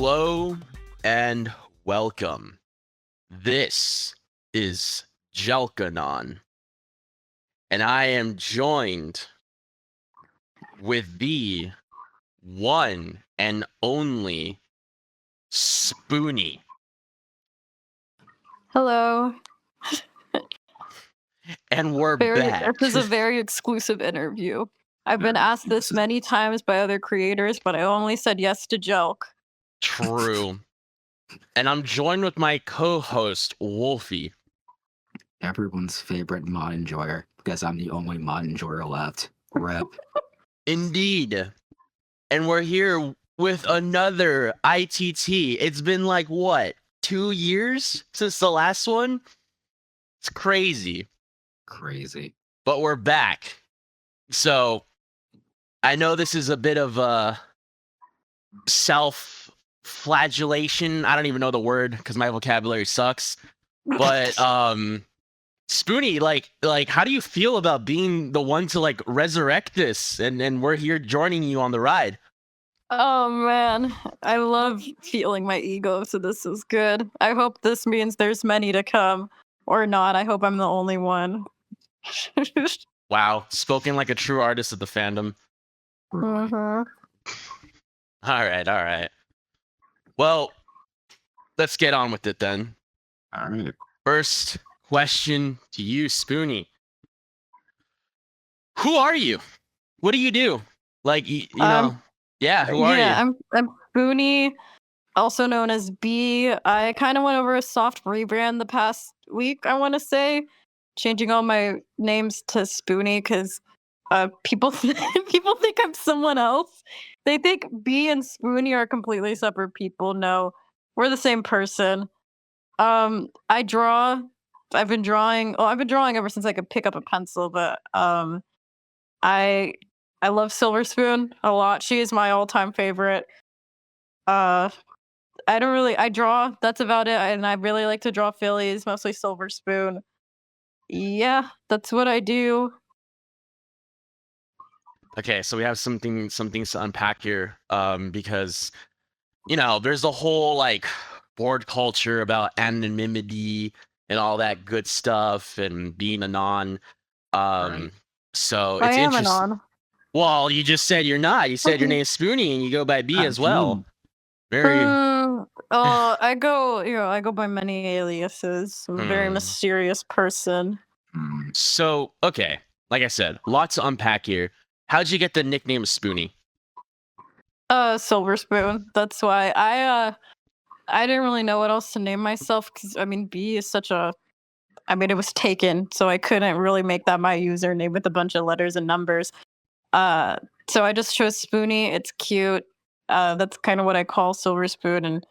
Hello and welcome. This is Jelkanon, and I am joined with the one and only Spoonie. Hello. And we're back. This is a very exclusive interview. I've been asked this many times by other creators, but I only said yes to joke. True. And I'm joined with my co-host, Wolfie. Everyone's favorite mod enjoyer, because I'm the only mod enjoyer left. Rep. Indeed. And we're here with another ITT. It's been like, what, 2 years since the last one? It's crazy. Crazy. But we're back. So, I know this is a bit of a self-flagellation. I don't even know the word because my vocabulary sucks. But, Spoonie, like, how do you feel about being the one to, like, resurrect this? And we're here joining you on the ride. Oh man, I love feeling my ego, so this is good. I hope this means there's many to come. Or not, I hope I'm the only one. Wow, spoken like a true artist of the fandom. Uh-huh. All right. Well, let's get on with it then. All right. First question to you, Spoonie. Who are you? What do you do? Like, you know, yeah, who are you? I'm Spoonie, also known as B. I kind of went over a soft rebrand the past week, I want to say, changing all my names to Spoonie because people people think I'm someone else. They think B and Spoonie are completely separate people. No, we're the same person. I draw. I've been drawing ever since I could pick up a pencil, but I love Silver Spoon a lot. She is my all-time favorite. I draw, that's about it, and I really like to draw Phillies, mostly Silver Spoon. Yeah, that's what I do. Okay, so we have some things to unpack here, because, you know, there's a whole, like, board culture about anonymity and all that good stuff and being anon. Right. So I it's am interesting. anon. Well, you just said you're not. You said your name's Spoonie and you go by B as well. Very. I go by many aliases. I'm a very mysterious person. So, okay, like I said, lots to unpack here. How'd you get the nickname Spoonie? Silver Spoon. That's why I didn't really know what else to name myself because I mean B is such a. I mean, it was taken, so I couldn't really make that my username with a bunch of letters and numbers. So I just chose Spoonie. It's cute. That's kind of what I call Silver Spoon, and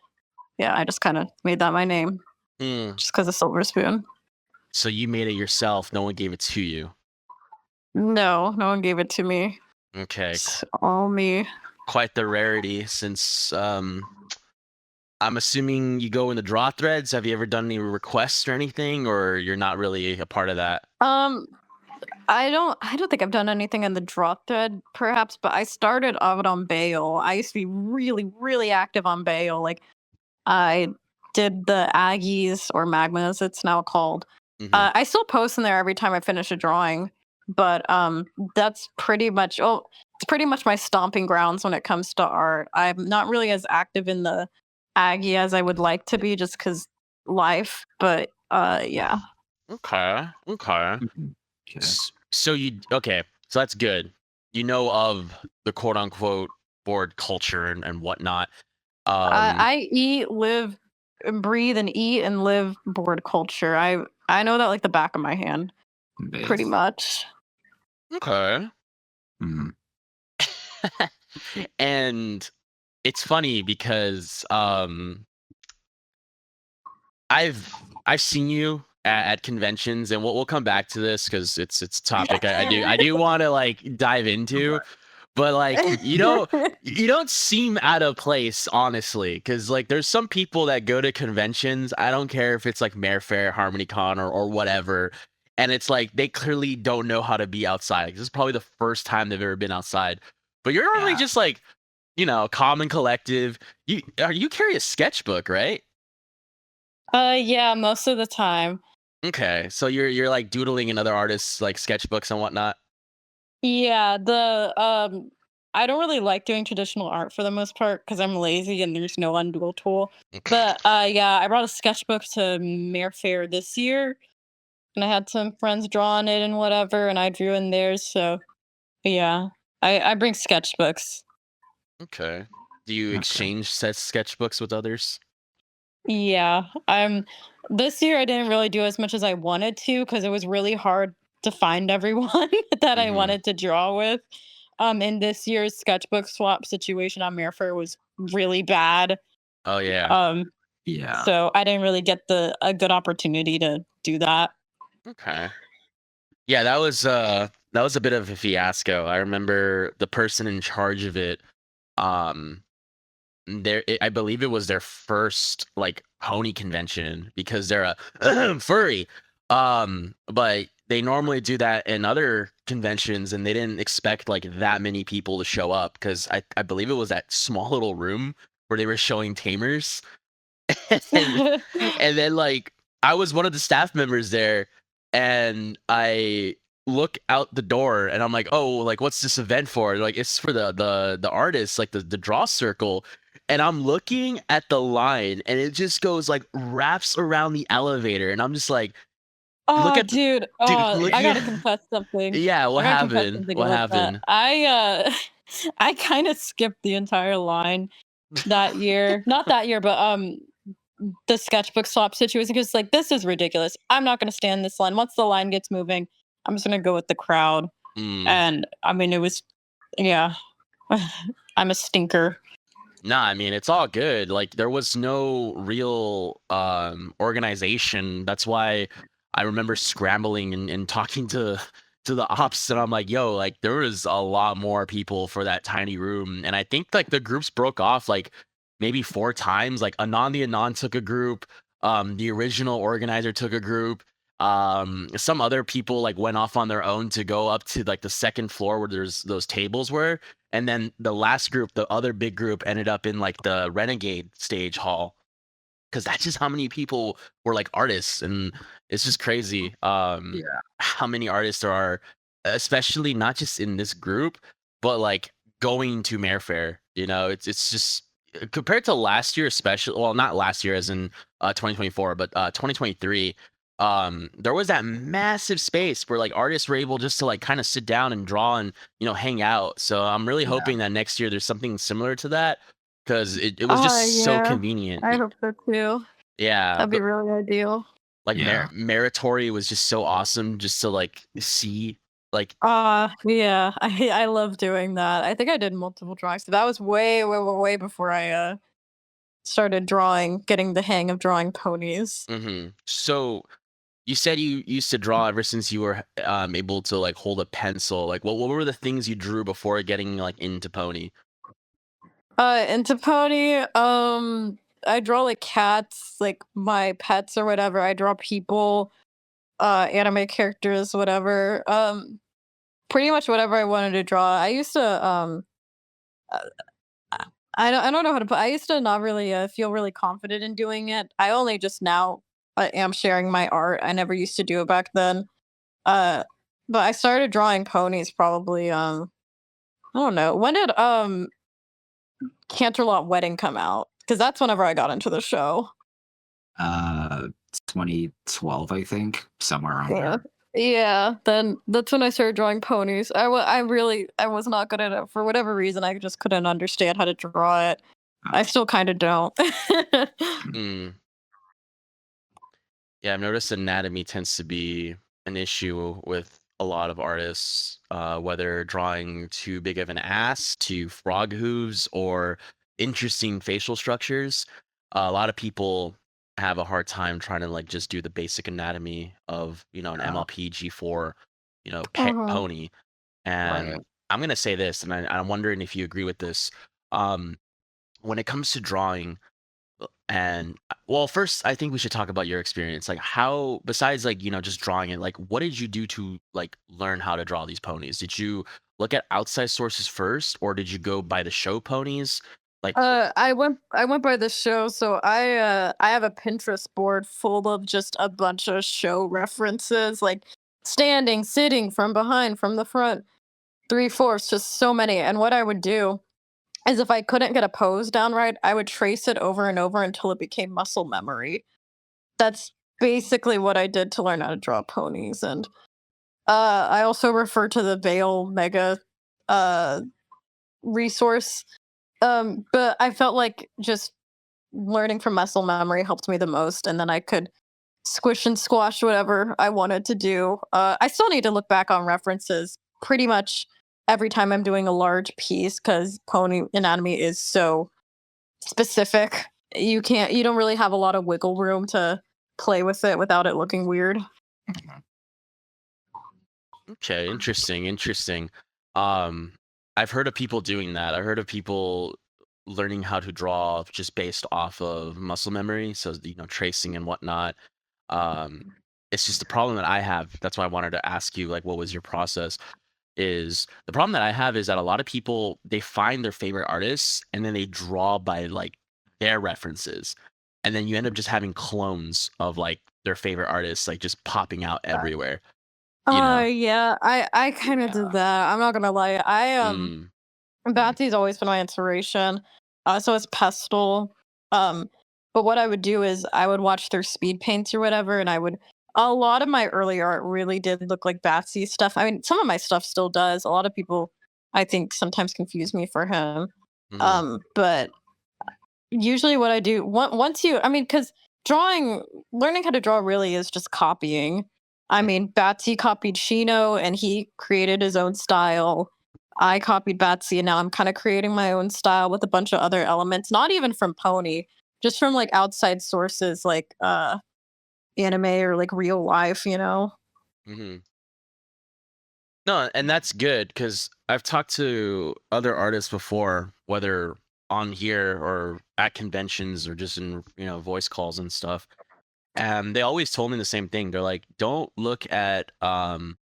yeah, I just kind of made that my name just because of Silver Spoon. So you made it yourself. No one gave it to you. No one gave it to me. Okay. It's all me. Quite the rarity, since I'm assuming you go in the draw threads. Have you ever done any requests or anything, or you're not really a part of that? I don't think I've done anything in the draw thread, perhaps, but I started out on Bail. I used to be really, really active on Bail. Like, I did the Aggies or Magmas, it's now called. I still post in there every time I finish a drawing, but that's pretty much it's pretty much my stomping grounds when it comes to art. I'm not really as active in the Aggie as I would like to be, just because life. But yeah. Okay. So that's good. You know of the quote unquote board culture and whatnot. I eat, live, and breathe, and eat and live board culture. I know that like the back of my hand, pretty much. Okay. And it's funny because I've seen you at conventions, and we'll come back to this because it's a topic I do want to like dive into, but like you don't seem out of place, honestly, because like there's some people that go to conventions. I don't care if it's like Mayor Fair, HarmonyCon, or whatever, and it's like they clearly don't know how to be outside. This is probably the first time they've ever been outside, but you're normally just like calm and collective. You carry a sketchbook, right? Yeah, most of the time. Okay, so you're like doodling in other artists like sketchbooks and whatnot. Yeah, I don't really like doing traditional art for the most part because I'm lazy and there's no undual tool. But yeah, I brought a sketchbook to Mayor Fair this year, and I had some friends draw on it and whatever, and I drew in theirs. So yeah, I bring sketchbooks. Okay. Do you Okay. exchange set sketchbooks with others? Yeah, this year I didn't really do as much as I wanted to because it was really hard to find everyone that I Mm-hmm. wanted to draw with. And this year's sketchbook swap situation on Mayfair was really bad. Oh yeah. Um, Yeah. so I didn't really get a good opportunity to do that. Okay. Yeah, that was a bit of a fiasco. I remember the person in charge of it. Um, I believe it was their first like pony convention because they're a furry. But they normally do that in other conventions, and they didn't expect like that many people to show up because I believe it was that small little room where they were showing tamers. and and then like I was one of the staff members there, and I look out the door and I'm like, oh, like what's this event for? They're like, it's for the artists, like the draw circle. And I'm looking at the line and it just goes like wraps around the elevator, and I'm just like, look Oh, at the dude. dude, Oh, I looking gotta at confess something. yeah, I what gotta confess happened? something What about that. happened? I kind of skipped the entire line that year. Not that year, but the sketchbook swap situation because like this is ridiculous. I'm not gonna stand this line. Once the line gets moving, I'm just gonna go with the crowd. Mm. And I mean, it was, yeah. I'm a stinker. Nah, I mean it's all good. Like there was no real organization. That's why I remember scrambling and talking to the ops, and I'm like, yo, like there was a lot more people for that tiny room. And I think like the groups broke off like maybe 4 times. Like Anon the Anon took a group, the original organizer took a group. Some other people like went off on their own to go up to like the second floor where there's those tables were, and then the last group, the other big group, ended up in like the Renegade stage hall because that's just how many people were like artists, and it's just crazy Yeah. how many artists there are, especially not just in this group, but like going to Mayor Fair. It's just compared to last year, especially. Well, not last year as in 2024, but 2023. There was that massive space where like artists were able just to like kind of sit down and draw and hang out. So I'm really Yeah. hoping that next year there's something similar to that because it was Oh, just so yeah. convenient. I hope so too. Yeah, That'd be really ideal. like Yeah. Meritori was just so awesome just to like see like Yeah. I love doing that. I think I did multiple drawings. That was way, way, way, way before I started drawing, getting the hang of drawing ponies. So you said you used to draw ever since you were able to like hold a pencil. Like what were the things you drew before getting like into pony? Into pony, I draw like cats, like my pets or whatever. I draw people, anime characters, whatever. Pretty much whatever I wanted to draw. I used to uh, I don't know how to put. I used to not really feel really confident in doing it. I only just now am sharing my art. I never used to do it back then. Uh, but I started drawing ponies probably I don't know. When did Canterlot Wedding come out? Because that's whenever I got into the show. Uh, 2012, I think, somewhere around Yeah. there. Yeah, then that's when I started drawing ponies. I was not good at it for whatever reason. I just couldn't understand how to draw it. I still kind of don't. Mm. Yeah, I've noticed anatomy tends to be an issue with a lot of artists, whether drawing too big of an ass to frog hooves or interesting facial structures. A lot of people have a hard time trying to like just do the basic anatomy of an Yeah. MLP G4, Uh-huh. pony. Right. And I'm gonna say this, and I'm wondering if you agree with this. Um, when it comes to drawing, and well, first, I think we should talk about your experience. Like, how, besides like just drawing it, like, what did you do to like learn how to draw these ponies? Did you look at outside sources first, or did you go by the show ponies? Like, I went by the show, so I have a Pinterest board full of just a bunch of show references, like standing, sitting, from behind, from the front, three fourths, just so many. And what I would do is if I couldn't get a pose down right, I would trace it over and over until it became muscle memory. That's basically what I did to learn how to draw ponies. And I also refer to the Veil Mega uh resource. But I felt like just learning from muscle memory helped me the most, and then I could squish and squash whatever I wanted to do. I still need to look back on references pretty much every time I'm doing a large piece because pony anatomy is so specific. You don't really have a lot of wiggle room to play with it without it looking weird. okay, interesting. Um, I've heard of people doing that. I've heard of people learning how to draw just based off of muscle memory, so tracing and whatnot. Um, it's just the problem that I have. That's why I wanted to ask you, like, what was your process? Is the problem that I have is that a lot of people, they find their favorite artists and then they draw by like their references, and then you end up just having clones of like their favorite artists like just popping out everywhere. Yeah, I kind of did that. I'm not gonna lie. Mm, Batsy's always been my inspiration. So is Pestle. Um, but what I would do is I would watch their speed paints or whatever, and a lot of my early art really did look like Batsy stuff. I mean, some of my stuff still does. A lot of people, I think, sometimes confuse me for him. mhm, But usually what I do once I mean, because learning how to draw really is just copying. I mean, Batsy copied Shino and he created his own style. I copied Batsy and now I'm kind of creating my own style with a bunch of other elements, not even from Pony, just from like outside sources like anime or like real life. mhm. No, and that's good because I've talked to other artists before, whether on here or at conventions or just in voice calls and stuff, and they always told me the same thing. They're like, don't look at other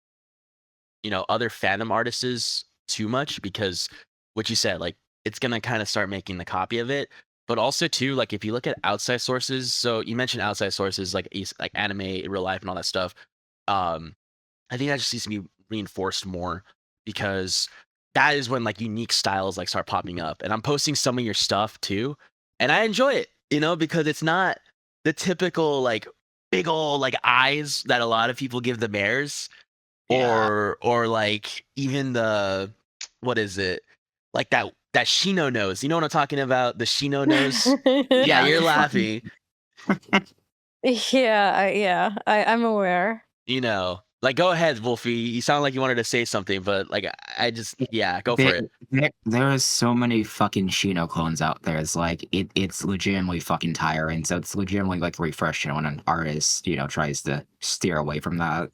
fandom artists too much, because what you said, like, it's gonna kind of start making the copy of it. But also too, like, if you look at outside sources, so you mentioned outside sources like like anime, real life, and all that stuff. Um, I think that just needs to be reinforced more, because that is when like unique styles like start popping up. And I'm posting some of your stuff too, and I enjoy it, because it's not the typical like big old like eyes that a lot of people give the bears, Yeah. or like even the, what is it, like that Shino nose. You know what I'm talking about? The Shino nose. Yeah, Yeah, you're the fucking laughing. I'm aware. Like, go ahead, Wolfie. You sound like you wanted to say something, but like I just, yeah, go for there, it. there are so many fucking Shino clones out there. It's like it's legitimately fucking tiring. So it's legitimately like refreshing when an artist, tries to steer away from that.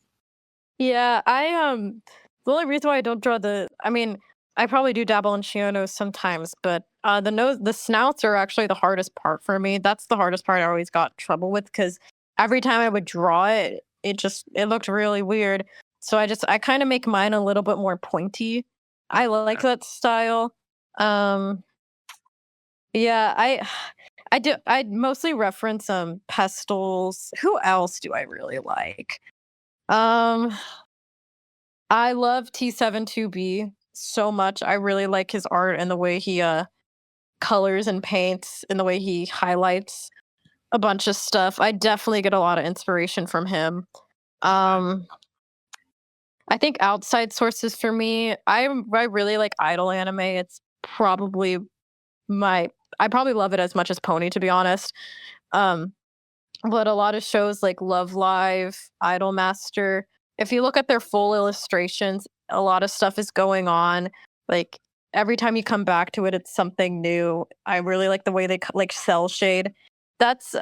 Yeah, the only reason why I don't draw I mean, I probably do dabble in Shionos sometimes, but the snouts are actually the hardest part for me. That's the hardest part I always got trouble with because every time I would draw it, it looked really weird. So I kind of make mine a little bit more pointy. I like that style. Um, yeah, I mostly reference pestles. Who else do I really like? Um, I love T72B so much. I really like his art and the way he colors and paints and the way he highlights a bunch of stuff. I definitely get a lot of inspiration from him. Um I think outside sources for me, I really like idol anime. It's probably my I probably love it as much as Pony, to be honest. Um But a lot of shows like Love Live, Idol Master, if you look at their full illustrations, a lot of stuff is going on. Like every time you come back to it, it's something new. I really like the way they like cell shade. That's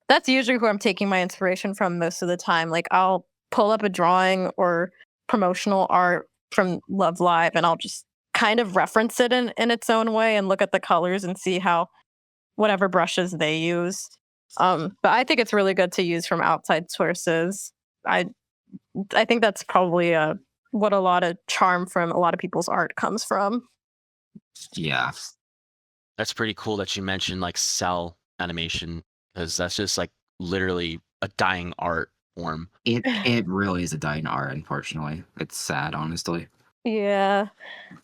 that's usually who I'm taking my inspiration from most of the time. Like I'll pull up a drawing or promotional art from Love Live and I'll just kind of reference it in its own way and look at the colors and see how whatever brushes they use. But I think it's really good to use from outside sources. I I think that's probably what a lot of charm from a lot of people's art comes from. Yeah. That's pretty cool that you mentioned like cell animation, because that's just like literally a dying art form. It really is a dying art, unfortunately. It's sad, honestly. Yeah,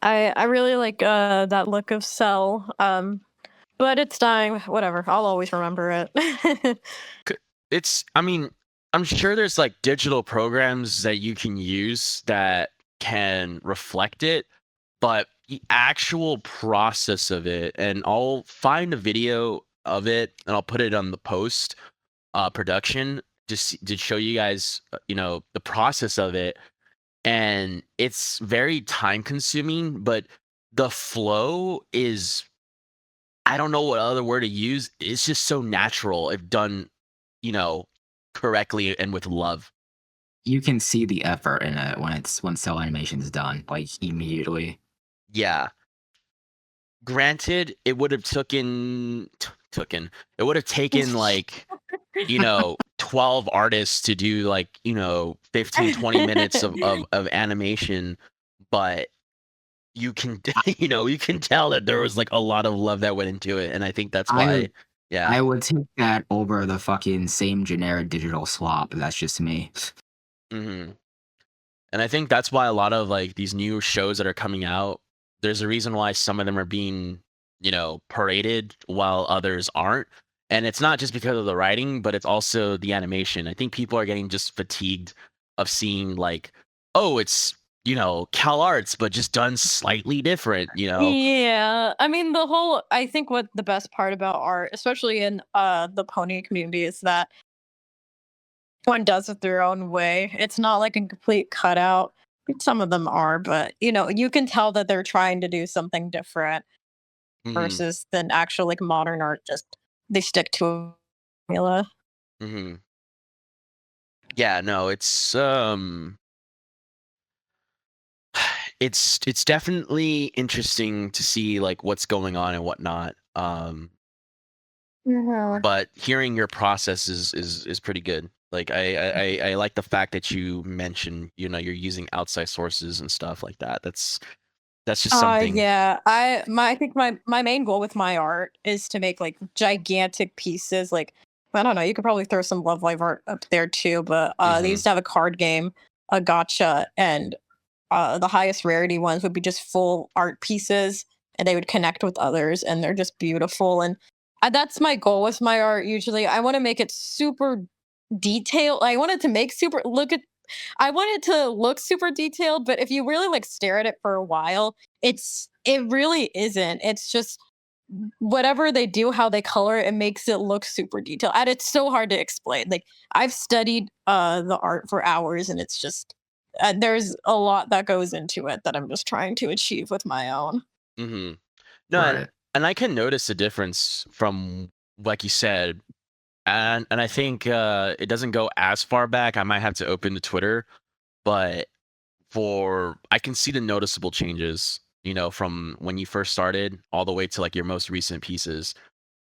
I really like that look of Cell. But it's dying. Whatever. I'll always remember it. I mean, I'm sure there's like digital programs that you can use that can reflect it, but the actual process of it, and I'll find a video of it and I'll put it on the post production just to show you guys, the process of it. And it's very time consuming, but the flow is, I don't know what other word to use. It's just so natural if done, you know, correctly and with love. You can see the effort in it when cell animation is done, like immediately. Yeah. Granted, it would have it would have taken like, 12 artists to do like, 15, 20 minutes of animation, but you can, you can tell that there was like a lot of love that went into it. And I think that's I why, yeah. I would take that over the fucking same generic digital swap. That's just me. hmm And I think that's why a lot of like these new shows that are coming out, there's a reason why some of them are being, paraded while others aren't. And it's not just because of the writing, but it's also the animation. I think people are getting just fatigued of seeing like, oh, it's, Cal Arts, but just done slightly different. Yeah, I mean I think what the best part about art, especially in the pony community, is that one does it their own way. It's not like a complete cutout. Some of them are, but you can tell that they're trying to do something different hmm versus than actual like modern art. Just they stick to a formula. hmm Yeah, no, it's definitely interesting to see like what's going on and whatnot. Mhm. But hearing your process is pretty good. Like I like the fact that you mentioned, you're using outside sources and stuff like that. That's just something. Yeah. I think my main goal with my art is to make like gigantic pieces. Like I don't know, you could probably throw some Love Live art up there too, but they hmm used to have a card game, a gotcha, and the highest rarity ones would be just full art pieces, and they would connect with others, and they're just beautiful. And that's my goal with my art. Usually, I want to make it super detailed. I want it to make super look at. I want it to look super detailed, but if you really like stare at it for a while, it really isn't. It's just whatever they do, how they color it, it makes it look super detailed. And it's so hard to explain. Like I've studied the art for hours, and it's just there's a lot that goes into it that I'm just trying to achieve with my own. hmm No, and Right. and I can notice a difference from like you said, and I think it doesn't go as far back. I might have to open the Twitter, but for I can see the noticeable changes, from when you first started all the way to like your most recent pieces.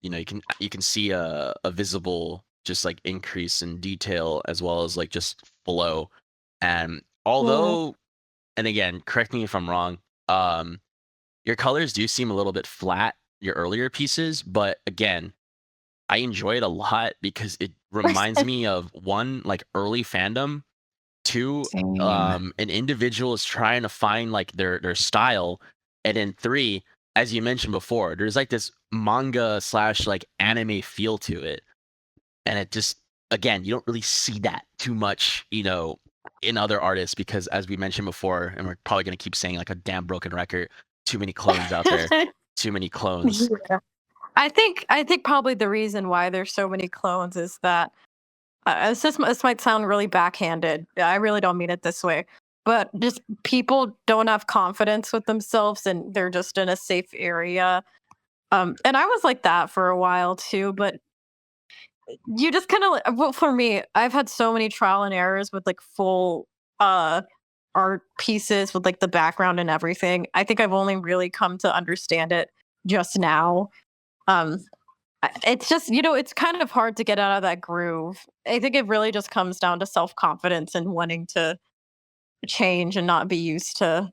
You can see a visible just like increase in detail as well as like just flow. And Mm. although, and again, correct me if I'm wrong, um, your colors do seem a little bit flat, your earlier pieces, but again, I enjoy it a lot because it reminds me of one, like early fandom. Two, Same. an individual is trying to find like their style, and then three, as you mentioned before, there's like this manga slash like anime feel to it, and it just, again, you don't really see that too much, in other artists because as we mentioned before, and we're probably gonna keep saying like a damn broken record, too many clones out there, too many clones. Yeah. I think probably the reason why there's so many clones is that this might sound really backhanded. I really don't mean it this way, but just people don't have confidence with themselves, and they're just in a safe area. And I was like that for a while too, but you just kind of well, for me, I've had so many trial and errors with like full uh art pieces with like the background and everything. I think I've only really come to understand it just now. Um it's just, it's kind of hard to get out of that groove. I think it really just comes down to self-confidence and wanting to change and not be used to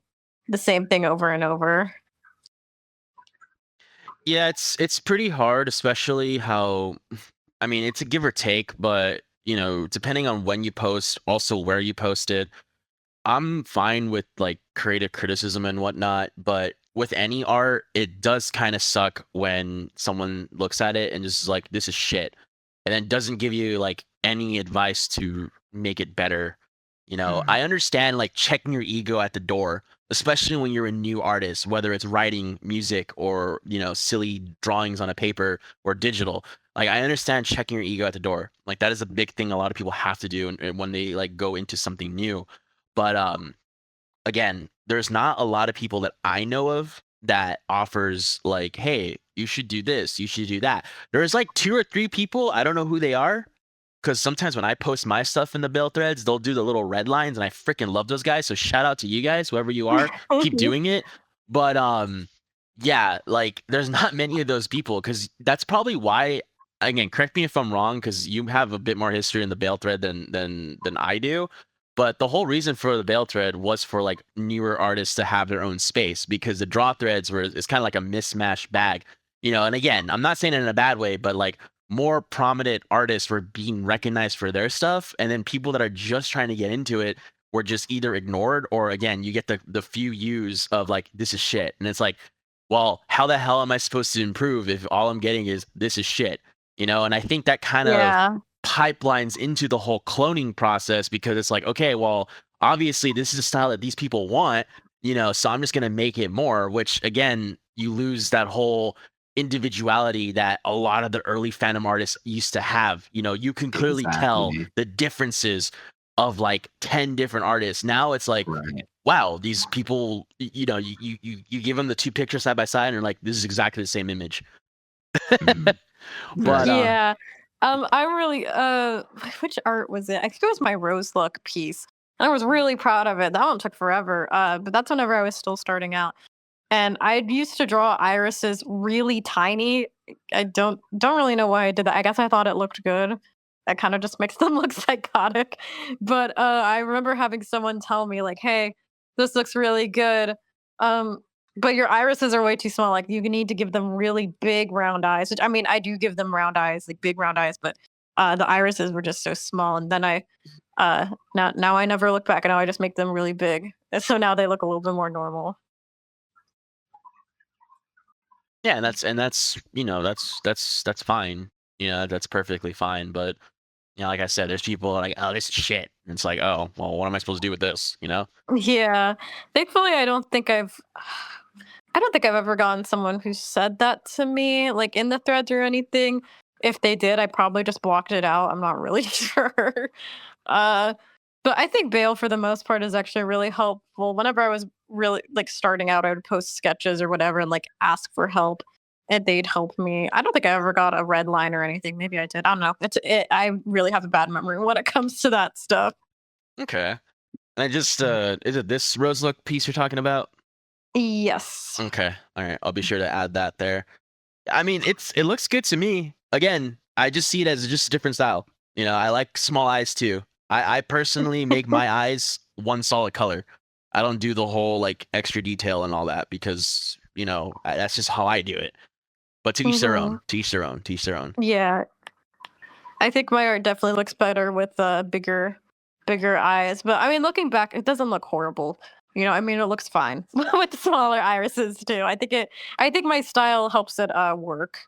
the same thing over and over. Yeah, it's pretty hard, especially how I mean, it's a give or take, but depending on when you post, also where you posted, I'm fine with like creative criticism and whatnot, but with any art, it does kind of suck when someone looks at it and just is like, this is shit, and then doesn't give you like any advice to make it better. I understand like checking your ego at the door, especially when you're a new artist, whether it's writing music or, silly drawings on a paper or digital. Like I understand checking your ego at the door. Like that is a big thing a lot of people have to do and when they like go into something new. But again, there's not a lot of people that I know of that offers like, hey, you should do this, you should do that. There's like 2 or 3 people, I don't know who they are, because sometimes when I post my stuff in the Bill threads, they'll do the little red lines, and I freaking love those guys. So shout out to you guys, whoever you are, keep doing it. But yeah, like there's not many of those people, because that's probably why. Again, correct me if I'm wrong, because you have a bit more history in the Bale thread than I do. But the whole reason for the Bale thread was for like newer artists to have their own space, because the draw threads were it's kind of like a mismatched bag, And again, I'm not saying it in a bad way, but like more prominent artists were being recognized for their stuff, and then people that are just trying to get into it were just either ignored, or again, you get the few views of like, this is shit, and it's like, well, how the hell am I supposed to improve if all I'm getting is this is shit? And I think that kind of Yeah. pipelines into the whole cloning process, because it's like, okay, well, obviously this is a style that these people want, so I'm just going to make it more, which again, you lose that whole individuality that a lot of the early fandom artists used to have. You can clearly tell Exactly. the differences of like 10 different artists. Now it's like, Right. wow, these people, you give them the 2 pictures side by side and you're like, this is exactly the same image. Mhm. But Right. Yeah. I'm really which art was it? I think it was my Rose Luck piece. I was really proud of it. That one took forever. But that's whenever I was still starting out. And I used to draw irises really tiny. I don't really know why I did that. I guess I thought it looked good. That kind of just makes them look psychotic. But I remember having someone tell me like, "Hey, this looks really good. Um, but your irises are way too small. Like you need to give them really big round eyes." Which I mean, I do give them round eyes, like big round eyes, but the irises were just so small. And then now I never look back, and now I just make them really big. And so now they look a little bit more normal. yeah, that's fine. That's perfectly fine. But like I said, there's people like, oh, this is shit. And it's like, oh, well, what am I supposed to do with this? Yeah. Thankfully, I don't think I've ever gotten someone who said that to me, like in the threads or anything. If they did, I probably just blocked it out. I'm not really sure. Uh, but I think bail for the most part is actually really helpful. Whenever I was really like starting out, I would post sketches or whatever and like ask for help, and they'd help me. I don't think I ever got a red line or anything. Maybe I did. I don't know. I really have a bad memory when it comes to that stuff. Okay. And I just is it this rose look piece you're talking about? Yes. Okay. All right. I'll be sure to add that there. I mean, it looks good to me. Again, I just see it as just a different style. I like small eyes too. I personally make my eyes one solid color. I don't do the whole like extra detail and all that, because that's just how I do it. But to each their Hmm. own. To each their own. To each their own. Yeah, I think my art definitely looks better with bigger eyes. But I mean, looking back, it doesn't look horrible. I mean, it looks fine with smaller irises too. I think my style helps it work.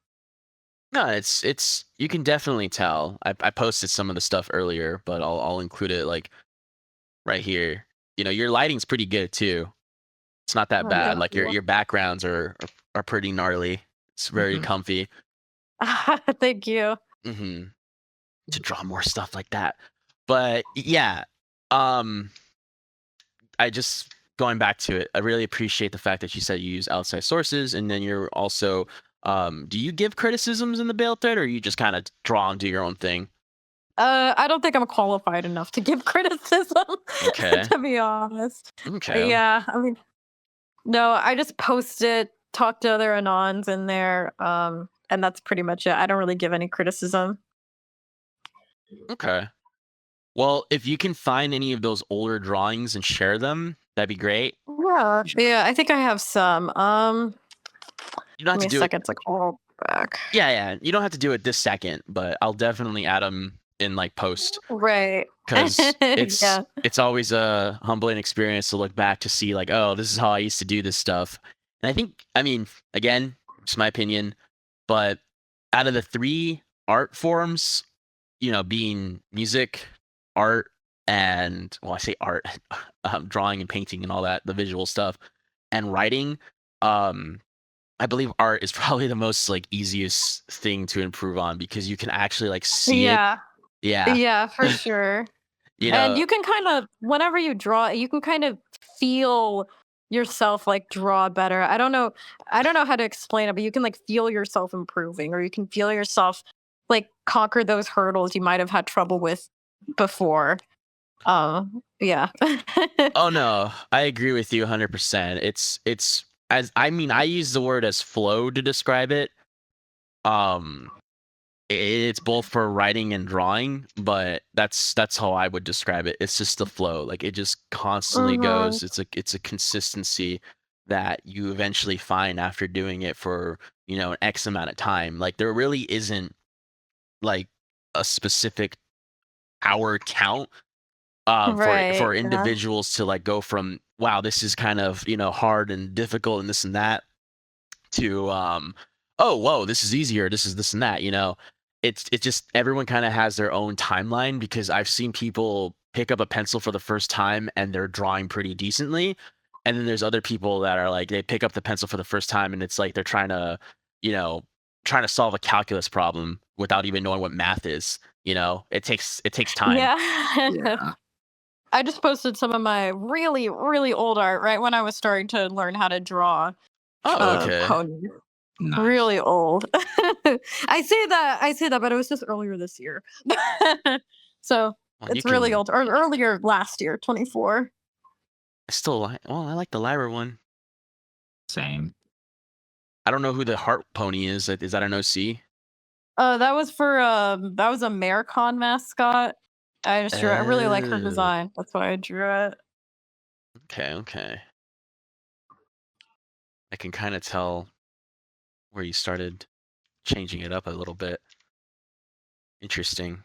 No, it's you can definitely tell. I posted some of the stuff earlier, but I'll include it like right here. Your lighting's pretty good too. It's not that Oh, bad. thank Like your you. your backgrounds are pretty gnarly. It's very Mhm. comfy. Thank you. Hmm. To draw more stuff like that. But yeah, um, I just going back to it. I really appreciate the fact that you said you use outside sources, and then you're also, do you give criticisms in the bail thread, or you just kind of draw and do your own thing? I don't think I'm qualified enough to give criticism, Okay. to be honest. Okay. Yeah, I mean, no, I just post it, talk to other anons in there, and that's pretty much it. I don't really give any criticism. Okay. Well, if you can find any of those older drawings and share them, that'd be great. Yeah, I think I have some. You don't have Give to me a do it. second. It's like all back. Yeah. You don't have to do it this second, but I'll definitely add them in like post Right. because Yeah. it's always a humbling experience to look back to see like, oh, this is how I used to do this stuff. And I think, I mean, again, it's my opinion, but out of the three art forms, being music, art, and well, I say art, drawing and painting and all that, the visual stuff, and writing. Um, I believe art is probably the most like easiest thing to improve on because you can actually like see it. Yeah. Yeah, Yeah, for sure. you And know. you can kind of, whenever you draw, you can kind of feel yourself like draw better. I don't know how to explain it, but you can like feel yourself improving, or you can feel yourself like conquer those hurdles you might have had trouble with before. Yeah. Oh no, I agree with you 100%. It's as I mean, I use the word as flow to describe it. Um, it's both for writing and drawing, but that's how I would describe it. It's just the flow. Like it just constantly Mhm. goes. It's a consistency that you eventually find after doing it for, an X amount of time. Like there really isn't like a specific hour count for Right. Yeah. individuals to like go from wow, this is kind of, hard and difficult and this and that to oh whoa, this is easier, this is this and that, it's just everyone kind of has their own timeline because I've seen people pick up a pencil for the first time and they're drawing pretty decently, and then there's other people that are like they pick up the pencil for the first time and it's like they're you know trying to solve a calculus problem without even knowing what math is. It takes time. Yeah. Yeah. I just posted some of my really, really old art right when I was starting to learn how to draw Oh, okay. ponies. Nice. Really old. I say that, but it was just earlier this year. So Well, you it's really can old. Or earlier last year, 24. still like. Well, I like the Lyra one. Same. I don't know who the heart pony is. Is that an OC? That was for that was a Maricon mascot. I just drew it. I really like her Oh, design. That's why I drew it. okay. I can kind of tell where you started changing it up a little bit. Interesting.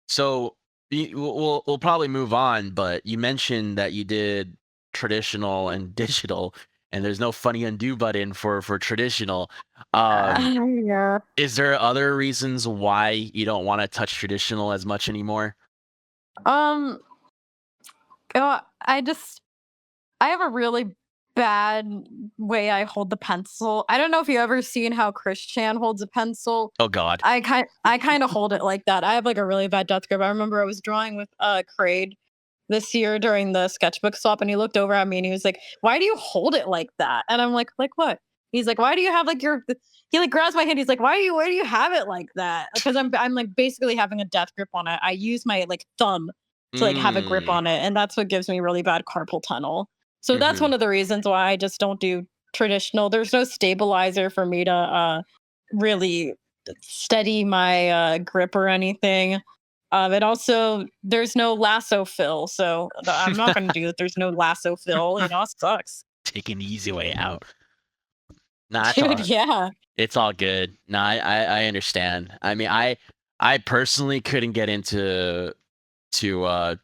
So we'll probably move on, but you mentioned that you did traditional and digital, and there's no funny undo button for traditional. Yeah. Is there other reasons why you don't want to touch traditional as much anymore? Um I just I have a really bad way I hold the pencil. I don't know if you ever seen how Chris Chan holds a pencil. Oh God. I kind of hold it like that. I have like a really bad death grip. I remember I was drawing with Craig this year during the sketchbook swap, and he looked over at me and he was like, "Why do you hold it like that?" And I'm like what?" He's like, "Why do you have like your?" He like grabs my hand. He's like, why do you have it like that?" Because I'm like basically having a death grip on it. I use my like thumb to like have a grip Mm, on it, and that's what gives me really bad carpal tunnel. So that's hmm one of the reasons why I just don't do traditional. There's no stabilizer for me to really steady my grip or anything. And also, there's no lasso fill, so I'm not going to do it. There's no lasso fill. It sucks, Taking the easy way out. Nah, it's dude. all Yeah, it's all good. Nah, I understand. I mean, I personally couldn't get into to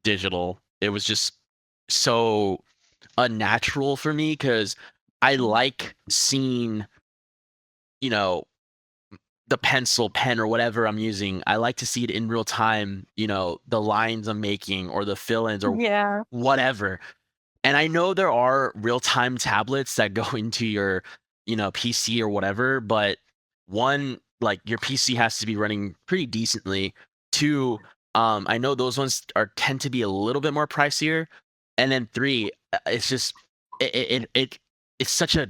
digital. It was just so unnatural for me because I like seeing, you know, the pencil, pen, or whatever I'm using. I like to see it in real time, the lines I'm making or the fill-ins or yeah, whatever. And I know there are real-time tablets that go into your, PC or whatever, but one, like your PC has to be running pretty decently. Two, I know those ones tend to be a little bit more pricier. And then three, it's just it's such a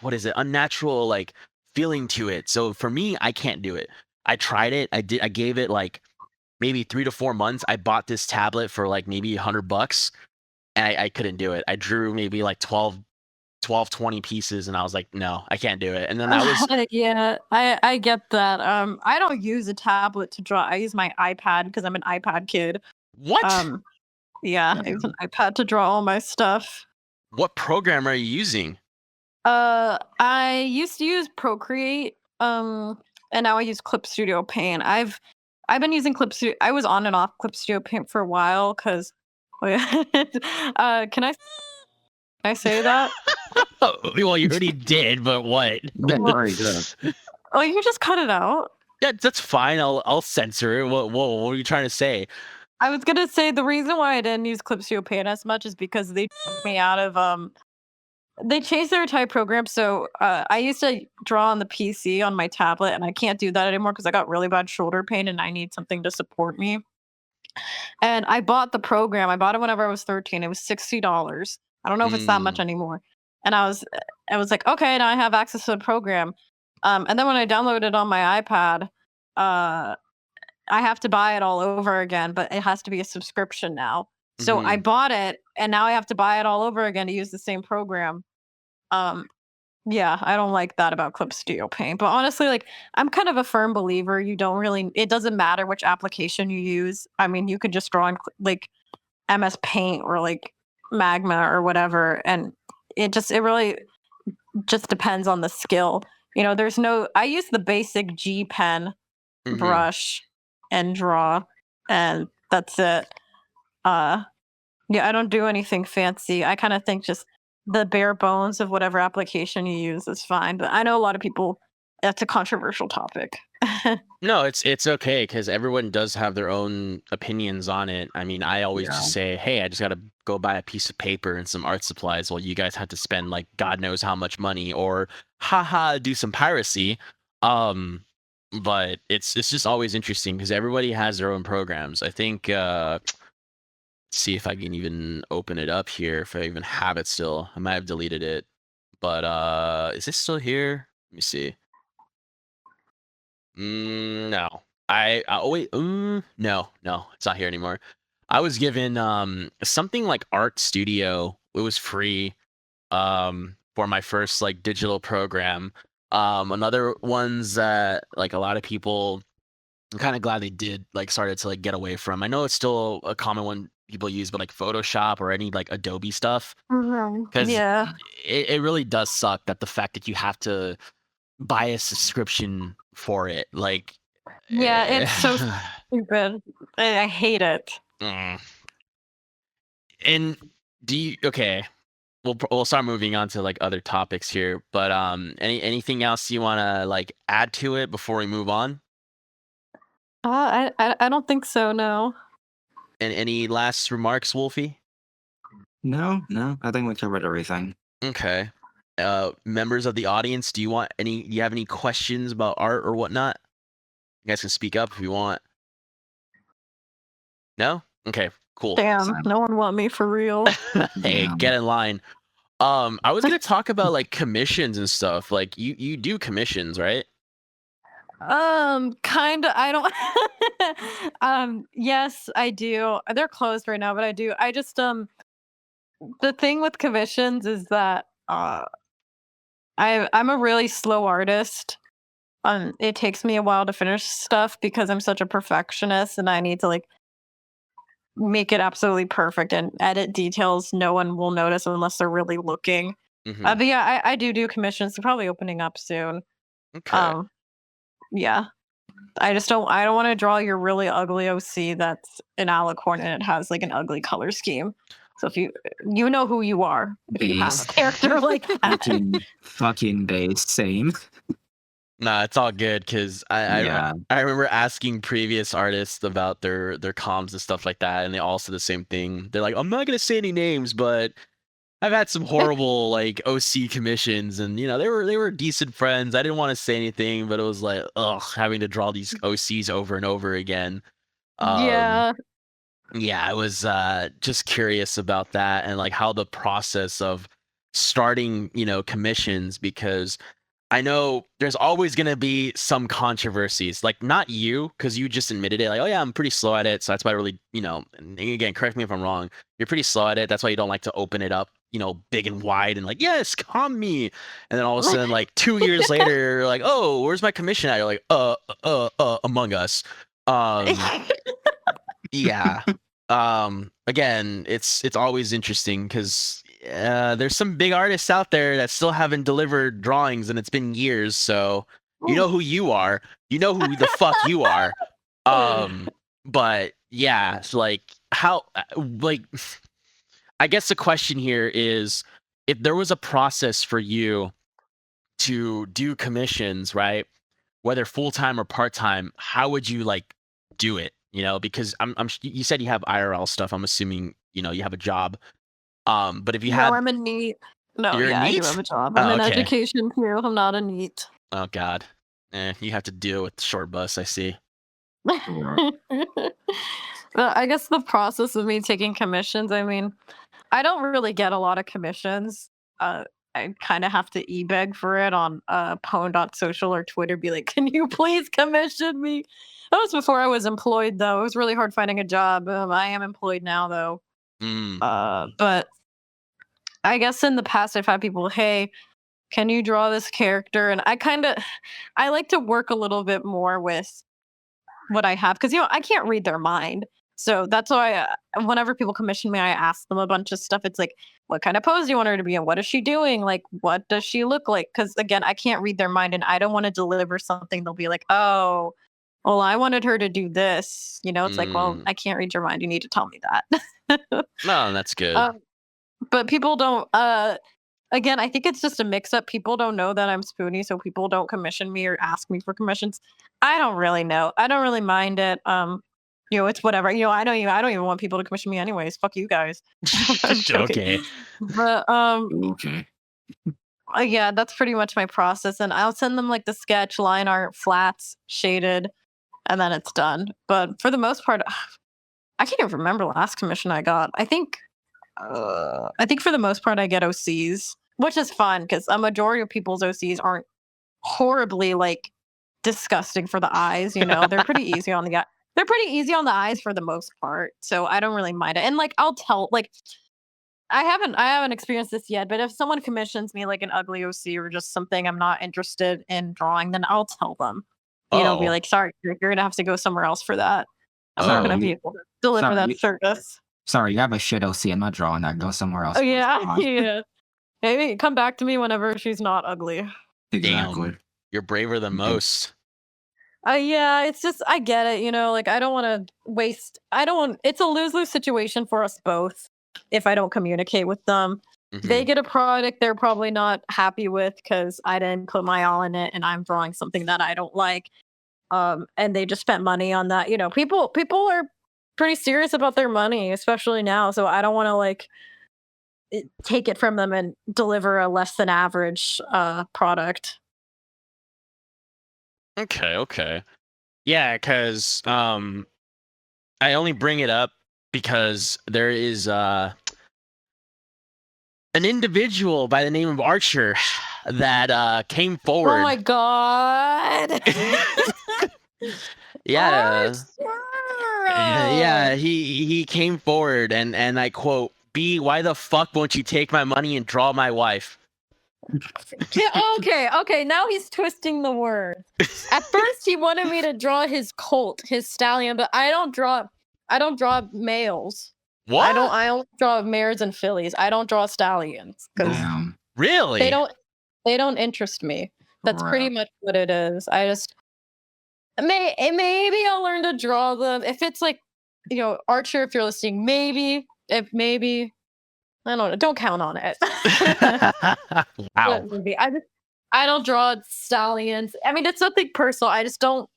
what is it, unnatural like feeling to it. So for me, I can't do it. I tried it. I gave it like maybe 3 to 4 months. I bought this tablet for like maybe $100, and I couldn't do it. I drew maybe like 12 12, 20 pieces, and I was like, no, I can't do it. And then that was Yeah, I get that. I don't use a tablet to draw. I use my iPad because I'm an iPad kid. what? Yeah, I use an iPad to draw all my stuff. What program are you using? I used to use Procreate, and now I use Clip Studio Paint. I've been using Clip Studio. I was on and off Clip Studio Paint for a while because, can I say that? Oh, well, you already did, but what? Very good. Oh, you can just cut it out. Yeah, that's fine. I'll censor it. What are you trying to say? I was gonna say the reason why I didn't use Clip Studio Paint as much is because they took me out of they changed their entire program. So I used to draw on the PC on my tablet, and I can't do that anymore because I got really bad shoulder pain and I need something to support me. And I bought the program. I bought it whenever I was 13. It was $60. I don't know if it's that much anymore. And I was like, okay, now I have access to the program. And then when I downloaded it on my iPad, I have to buy it all over again, but it has to be a subscription now. So I bought it, and now I have to buy it all over again to use the same program. Yeah, I don't like that about Clip Studio Paint. But honestly, like, I'm kind of a firm believer. It doesn't matter which application you use. I mean, you could just draw in like MS Paint or like Magma or whatever, and it really just depends on the skill. You know, I use the basic G pen brush and draw, and that's it. Yeah, I don't do anything fancy. I kind of think just the bare bones of whatever application you use is fine. But I know a lot of people, that's a controversial topic. No, it's okay because everyone does have their own opinions on it. I mean, I always just say, hey, I just got to go buy a piece of paper and some art supplies while you guys have to spend like God knows how much money, or haha, do some piracy. But it's just always interesting because everybody has their own programs. I think see if I can even open it up here, if I even have it still. I might have deleted it. But is this still here? Let me see. No. Oh wait, no, it's not here anymore. I was given something like Art Studio. It was free for my first like digital program. Another ones that like a lot of people, I'm kind of glad they did like started to like get away from. I know it's still a common one people use, but like Photoshop or any like Adobe stuff, because Yeah. it really does suck that the fact that you have to buy a subscription for it. Like, Yeah, it's so stupid. I hate it. And okay, we'll start moving on to like other topics here, but anything else you want to like add to it before we move on? I don't think so, no. And any last remarks, Wolfie? No, I think we covered everything. Okay. Members of the audience, do you have any questions about art or whatnot? You guys can speak up if you want. No? Okay, cool. Damn, no one want me for real. Hey, get in line. I was gonna talk about like commissions and stuff. Like you do commissions, right? Kinda. I don't. Yes, I do. They're closed right now, but I do. I just the thing with commissions is that I'm a really slow artist. It takes me a while to finish stuff because I'm such a perfectionist, and I need to like make it absolutely perfect and edit details no one will notice unless they're really looking. But yeah, I do commissions. They're probably opening up soon. Okay. Yeah. I don't want to draw your really ugly OC that's an alicorn and it has like an ugly color scheme. So if you know who you are, if you have a character like that. fucking base, same. Nah, it's all good because I remember asking previous artists about their comms and stuff like that, and they all said the same thing. They're like, I'm not gonna say any names, but I've had some horrible like OC commissions, and you know they were decent friends. I didn't want to say anything, but it was like, ugh, having to draw these OCs over and over again. Yeah. Yeah, I was just curious about that and like how the process of starting, commissions, because I know there's always going to be some controversies, like not you, because you just admitted it, like, oh yeah, I'm pretty slow at it. So that's why I really, and again, correct me if I'm wrong. You're pretty slow at it. That's why you don't like to open it up big and wide and like, yes, come me. And then all of a sudden, like 2 years later, you're like, oh, where's my commission at? You're like, Among Us. Yeah. Again, it's always interesting because there's some big artists out there that still haven't delivered drawings, and it's been years. So you know who you are. You know who the fuck you are. But yeah, it's like how like I guess the question here is if there was a process for you to do commissions, right? Whether full time or part time, how would you like do it? Because you said you have IRL stuff. I'm assuming you have a job. But if you No, I'm a NEET. No, You're a yeah, I do NEET? have a job. Oh, I'm in okay. education too. I'm not a NEET. Oh God, you have to deal with the short bus. I see. But I guess the process of me taking commissions, I mean, I don't really get a lot of commissions. I kind of have to e-beg for it on pwn.social or Twitter, be like, can you please commission me? That was before I was employed, though. It was really hard finding a job. I am employed now, though. But I guess in the past, I've had people, hey, can you draw this character? And I like to work a little bit more with what I have because I can't read their mind. So that's why whenever people commission me, I ask them a bunch of stuff. It's like, what kind of pose do you want her to be in? What is she doing? Like, what does she look like? Because again, I can't read their mind, and I don't want to deliver something. They'll be like, oh, well, I wanted her to do this. It's like, well, I can't read your mind. You need to tell me that. No, that's good. But people don't. Again, I think it's just a mix-up. People don't know that I'm Spoonie, so people don't commission me or ask me for commissions. I don't really know. I don't really mind it. It's whatever. I don't even want people to commission me anyways. Fuck you guys. Okay. But Okay. yeah, that's pretty much my process, and I'll send them like the sketch, line art, flats, shaded, and then it's done. But for the most part, I can't even remember the last commission I got. I think for the most part I get OCs, which is fun because a majority of people's OCs aren't horribly like disgusting for the eyes. They're pretty easy on the eye. They're pretty easy on the eyes for the most part, so I don't really mind it. And like I'll tell, like I haven't experienced this yet, but if someone commissions me like an ugly OC or just something I'm not interested in drawing, then I'll tell them. Be like, sorry, you're gonna have to go somewhere else for that. I'm not gonna be able to deliver that service. Sorry, you have a shit OC. I'm not drawing that. Go somewhere else. Oh yeah, yeah. Maybe come back to me whenever she's not ugly. Exactly. Damn, you're braver than most. Yeah, it's just I get it. Like I don't want to waste. It's a lose-lose situation for us both if I don't communicate with them. Mm-hmm. They get a product they're probably not happy with because I didn't put my all in it, and I'm drawing something that I don't like. And they just spent money on that. People are pretty serious about their money, especially now. So I don't want to like take it from them and deliver a less than average product. Okay. Yeah, because I only bring it up because there is an individual by the name of Archer that came forward. Oh my god. Yeah. Archer! Yeah, he came forward and I quote, B, why the fuck won't you take my money and draw my wife? Yeah, okay, now he's twisting the word. At first he wanted me to draw his colt, his stallion, but I don't draw males. What? I only draw mares and fillies. I don't draw stallions. Really? They don't interest me. That's pretty much what it is. I just maybe I'll learn to draw them. If it's like, Archer, if you're listening, maybe I don't know. Don't count on it. Wow. I don't draw stallions. I mean, it's nothing personal. I just don't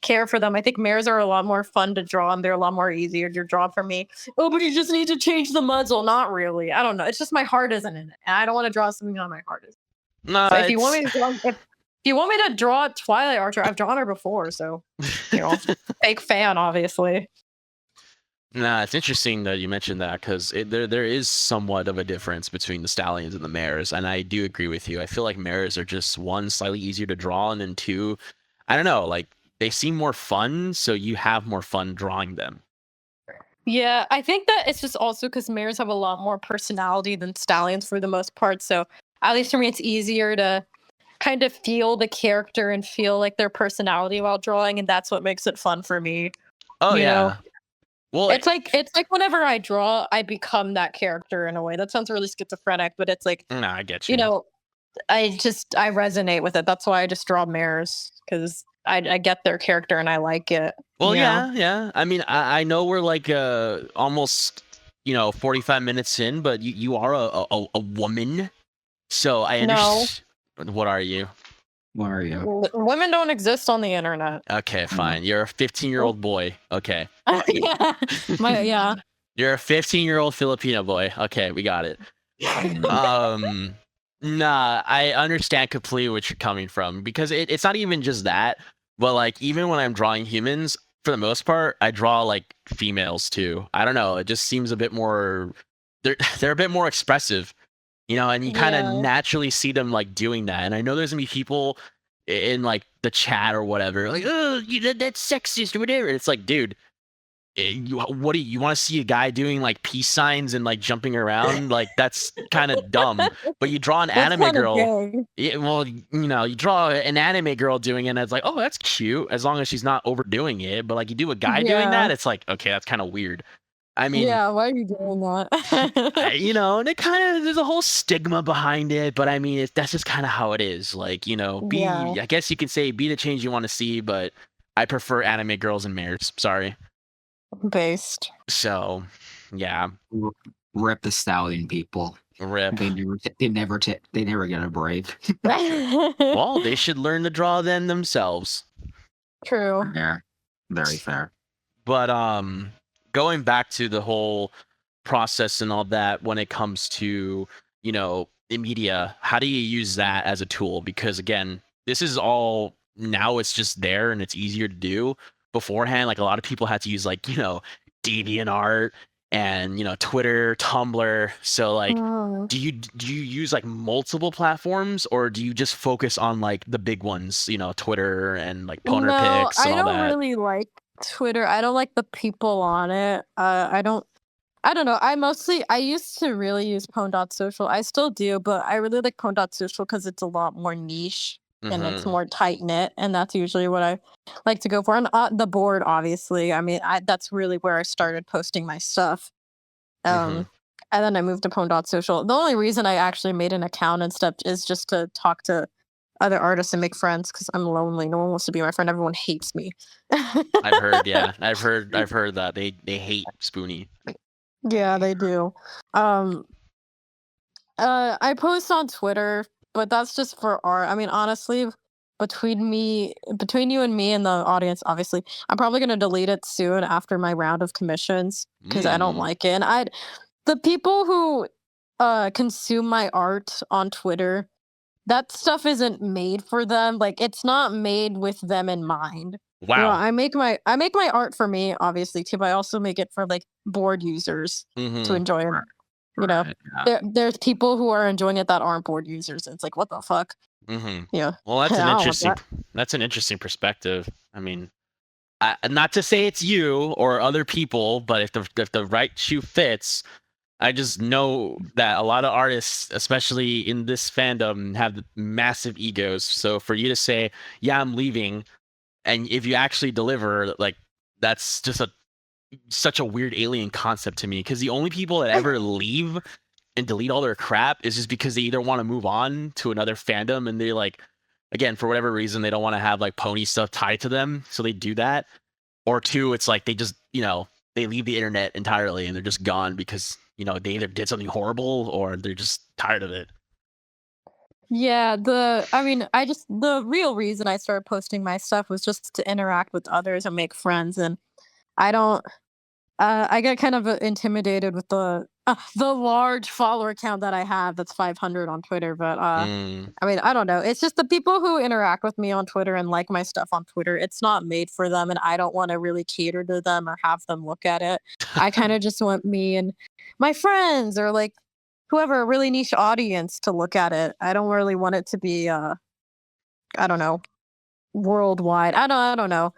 care for them. I think mares are a lot more fun to draw, and they're a lot more easier to draw for me. Oh, but you just need to change the muzzle. Not really. I don't know. It's just my heart isn't in it, and I don't want to draw something on my heart is. No. So if you want me to draw Twilight Archer, I've drawn her before, so fake fan, obviously. Nah, it's interesting that you mentioned that because there is somewhat of a difference between the stallions and the mares, and I do agree with you. I feel like mares are just one, slightly easier to draw, and then two, I don't know, like they seem more fun, so you have more fun drawing them. Yeah, I think that it's just also because mares have a lot more personality than stallions for the most part. So at least for me, it's easier to kind of feel the character and feel like their personality while drawing, and that's what makes it fun for me. Oh You know, yeah. Well, it's like whenever I draw, I become that character in a way. That sounds really schizophrenic, but it's like, no, I get you you. know, I resonate with it. That's why I just draw mares because I get their character and I like it. Well, You know, yeah. I mean, I know we're like almost 45 minutes in, but you are a woman, so I no, understand. What are you? What are you? women don't exist on the internet. Okay, No. fine. You're a 15-year-old boy. Okay. Yeah, yeah. You're a 15-year-old Filipino boy. Okay, we got it. Um, nah, I understand completely what you're coming from because it's not even just that, but like even when I'm drawing humans, for the most part, I draw like females too. I don't know, it just seems a bit more. They're a bit more expressive, and you kind of Yeah. naturally see them like doing that. And I know there's gonna be people in like the chat or whatever, like, oh, that's sexist or whatever. It's like, dude, what do you want to see a guy doing like peace signs and like jumping around? Like that's kind of dumb. But you draw an That's anime kind of girl. gay. Yeah, well, you draw an anime girl doing it, and it's like, oh, that's cute, as long as she's not overdoing it. But like you do a guy doing Yeah. that, it's like, okay, that's kind of weird. I mean, Yeah, why are you doing that? and it kind of there's a whole stigma behind it, but I mean, that's just kind of how it is. Like, Yeah. I guess you could say be the change you want to see, but I prefer anime girls and mares. Sorry. Based. So, yeah, Rip the stallion people. rip. They never get a break. Well, they should learn to draw then themselves. True. Yeah, very fair. But going back to the whole process and all that when it comes to, the media, how do you use that as a tool? Because again, this is all now it's just there and it's easier to do. Beforehand, like a lot of people had to use like, DeviantArt and, Twitter, Tumblr. So like Mm. do you use like multiple platforms or do you just focus on like the big ones, Twitter and like Poner No, Pics and I all don't that? really like Twitter. I don't like the people on it. I don't know. I used to really use Pwn.social. I still do, but I really like Pwn.social because it's a lot more niche and it's Mm-hmm. more tight knit, and that's usually what I like to go for. And the board, obviously. I mean, that's really where I started posting my stuff. Mm-hmm. And then I moved to Pwn.social. The only reason I actually made an account and stuff is just to talk to other artists and make friends because I'm lonely. No one wants to be my friend. Everyone hates me. I've heard, yeah. I've heard that they hate Spoonie. Yeah, they do. Um, I post on Twitter, but that's just for art. I mean, honestly, between you and me and the audience, obviously, I'm probably gonna delete it soon after my round of commissions because I don't Mm. like it. And the people who consume my art on Twitter, that stuff isn't made for them. Like it's not made with them in mind. Wow. I make my art for me, obviously, too, but I also make it for like board users to Mm-hmm. enjoy it. Right. You know, Right, yeah. there's people who are enjoying it that aren't board users. And it's like, what the fuck? Mm-hmm. Yeah. Well, that's I an don't want interesting that. that's an interesting perspective. I mean, not to say it's you or other people, but if the right shoe fits, I just know that a lot of artists, especially in this fandom, have massive egos. So for you to say, "Yeah, I'm leaving," and if you actually deliver, like that's just such a weird alien concept to me. Because the only people that ever leave and delete all their crap is just because they either want to move on to another fandom and they like, again, for whatever reason, they don't want to have like pony stuff tied to them, so they do that. Or two, it's like they just they leave the internet entirely and they're just gone because they either did something horrible or they're just tired of it. Yeah, the real reason I started posting my stuff was just to interact with others and make friends. And I don't, I get kind of intimidated with the large follower count that I have. That's 500 on Twitter. But Mm. I mean, I don't know. It's just the people who interact with me on Twitter and like my stuff on Twitter. It's not made for them, and I don't want to really cater to them or have them look at it. I kind of just want me and my friends or like whoever, a really niche audience to look at it. I don't really want it to be I don't know, worldwide. I don't know.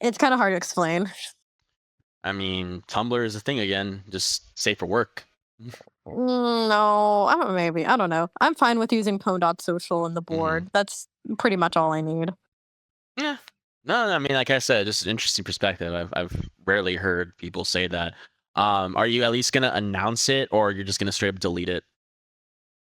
It's kind of hard to explain. I mean, Tumblr is a thing again, just safe for work. No, I don't. Maybe I don't know. I'm fine with using Pwn.social and the board. That's pretty much all I need. Yeah. No, I mean, like I said, just an interesting perspective. I've rarely heard people say that. Are you at least gonna announce it, or you're just gonna straight up delete it?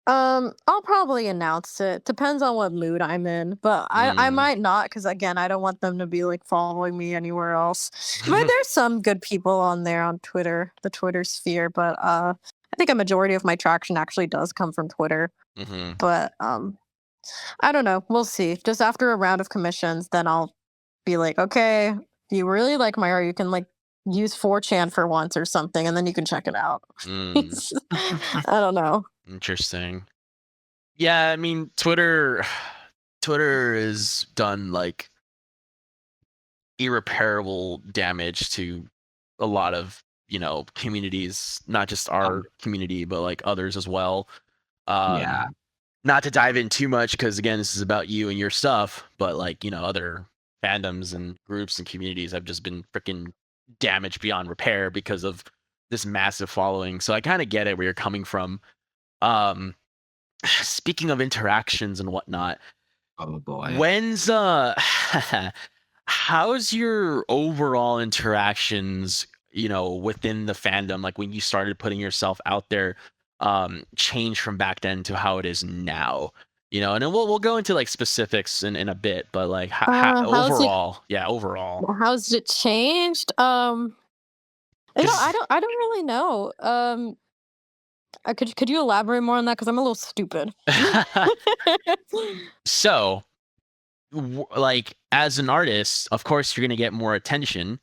I'll probably announce it. Depends on what mood I'm in, but I Mm. might not because again, I don't want them to be like following me anywhere else. But there's some good people on there on Twitter, the Twitter sphere. But I think a majority of my traction actually does come from Twitter. hmm But I don't know. We'll see. Just after a round of commissions, then I'll be like, okay, if you really like my art, you can like use 4chan for once or something, and then you can check it out. Mm. I don't know. Interesting. Yeah, I mean, Twitter is done like irreparable damage to a lot of, communities, not just our community, but like others as well. Yeah. Not to dive in too much because again, this is about you and your stuff, but like, other fandoms and groups and communities have just been freaking damaged beyond repair because of this massive following. So I kind of get it where you're coming from. Um, Speaking of interactions and whatnot, Oh boy. when's how's your overall interactions, within the fandom, like when you started putting yourself out there, change from back then to how it is now? And then we'll go into like specifics in a bit, but like How's it? overall, yeah, overall. How's it changed? I don't really know. Could you elaborate more on that? Because I'm a little stupid. So, like as an artist, of course you're gonna get more attention.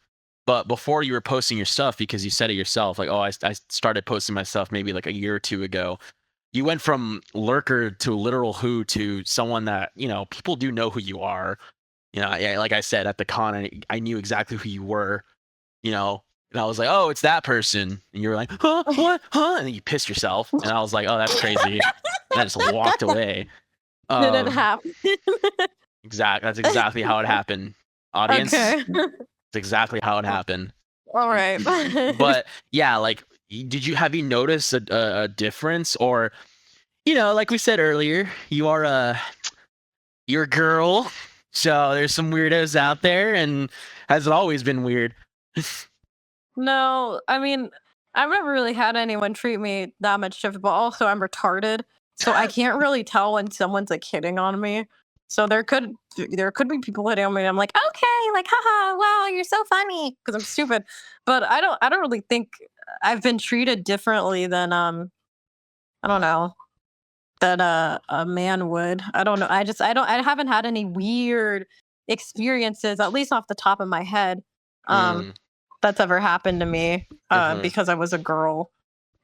But before you were posting your stuff, because you said it yourself, like, oh, I started posting my stuff maybe like a year or two ago. You went from lurker to literal who to someone that, people do know who you are. Yeah, like I said at the con, I knew exactly who you were, and I was like, oh, it's that person. And you were like, huh, what, huh? And then you pissed yourself. And I was like, oh, that's crazy. And I just walked away. Did it happen? That's exactly how it happened. Audience, Okay. that's exactly how it happened. All right. But yeah, like, have you noticed a difference? Or, like we said earlier, you're a girl. So there's some weirdos out there. And has it always been weird? No, I mean, I've never really had anyone treat me that much shit, but also I'm retarded, so I can't really tell when someone's like hitting on me. So there could be people hitting on me. And I'm like, okay, like, haha, wow, you're so funny because I'm stupid. But I don't really think I've been treated differently than I don't know, than a man would. I don't know. I haven't had any weird experiences, at least off the top of my head. Mm, That's ever happened to me mhm, because I was a girl.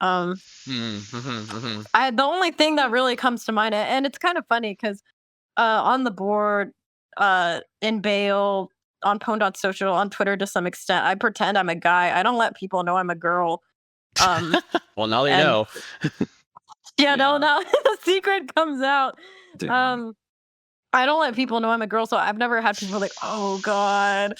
Um, mhm. the only thing that really comes to mind, and it's kind of funny because on the board, in Bale, on Pwn.social, on Twitter to some extent, I pretend I'm a guy. I don't let people know I'm a girl. Well, now they And know. yeah, no, now the secret comes out. Damn. I don't let people know I'm a girl, so I've never had people like, oh god,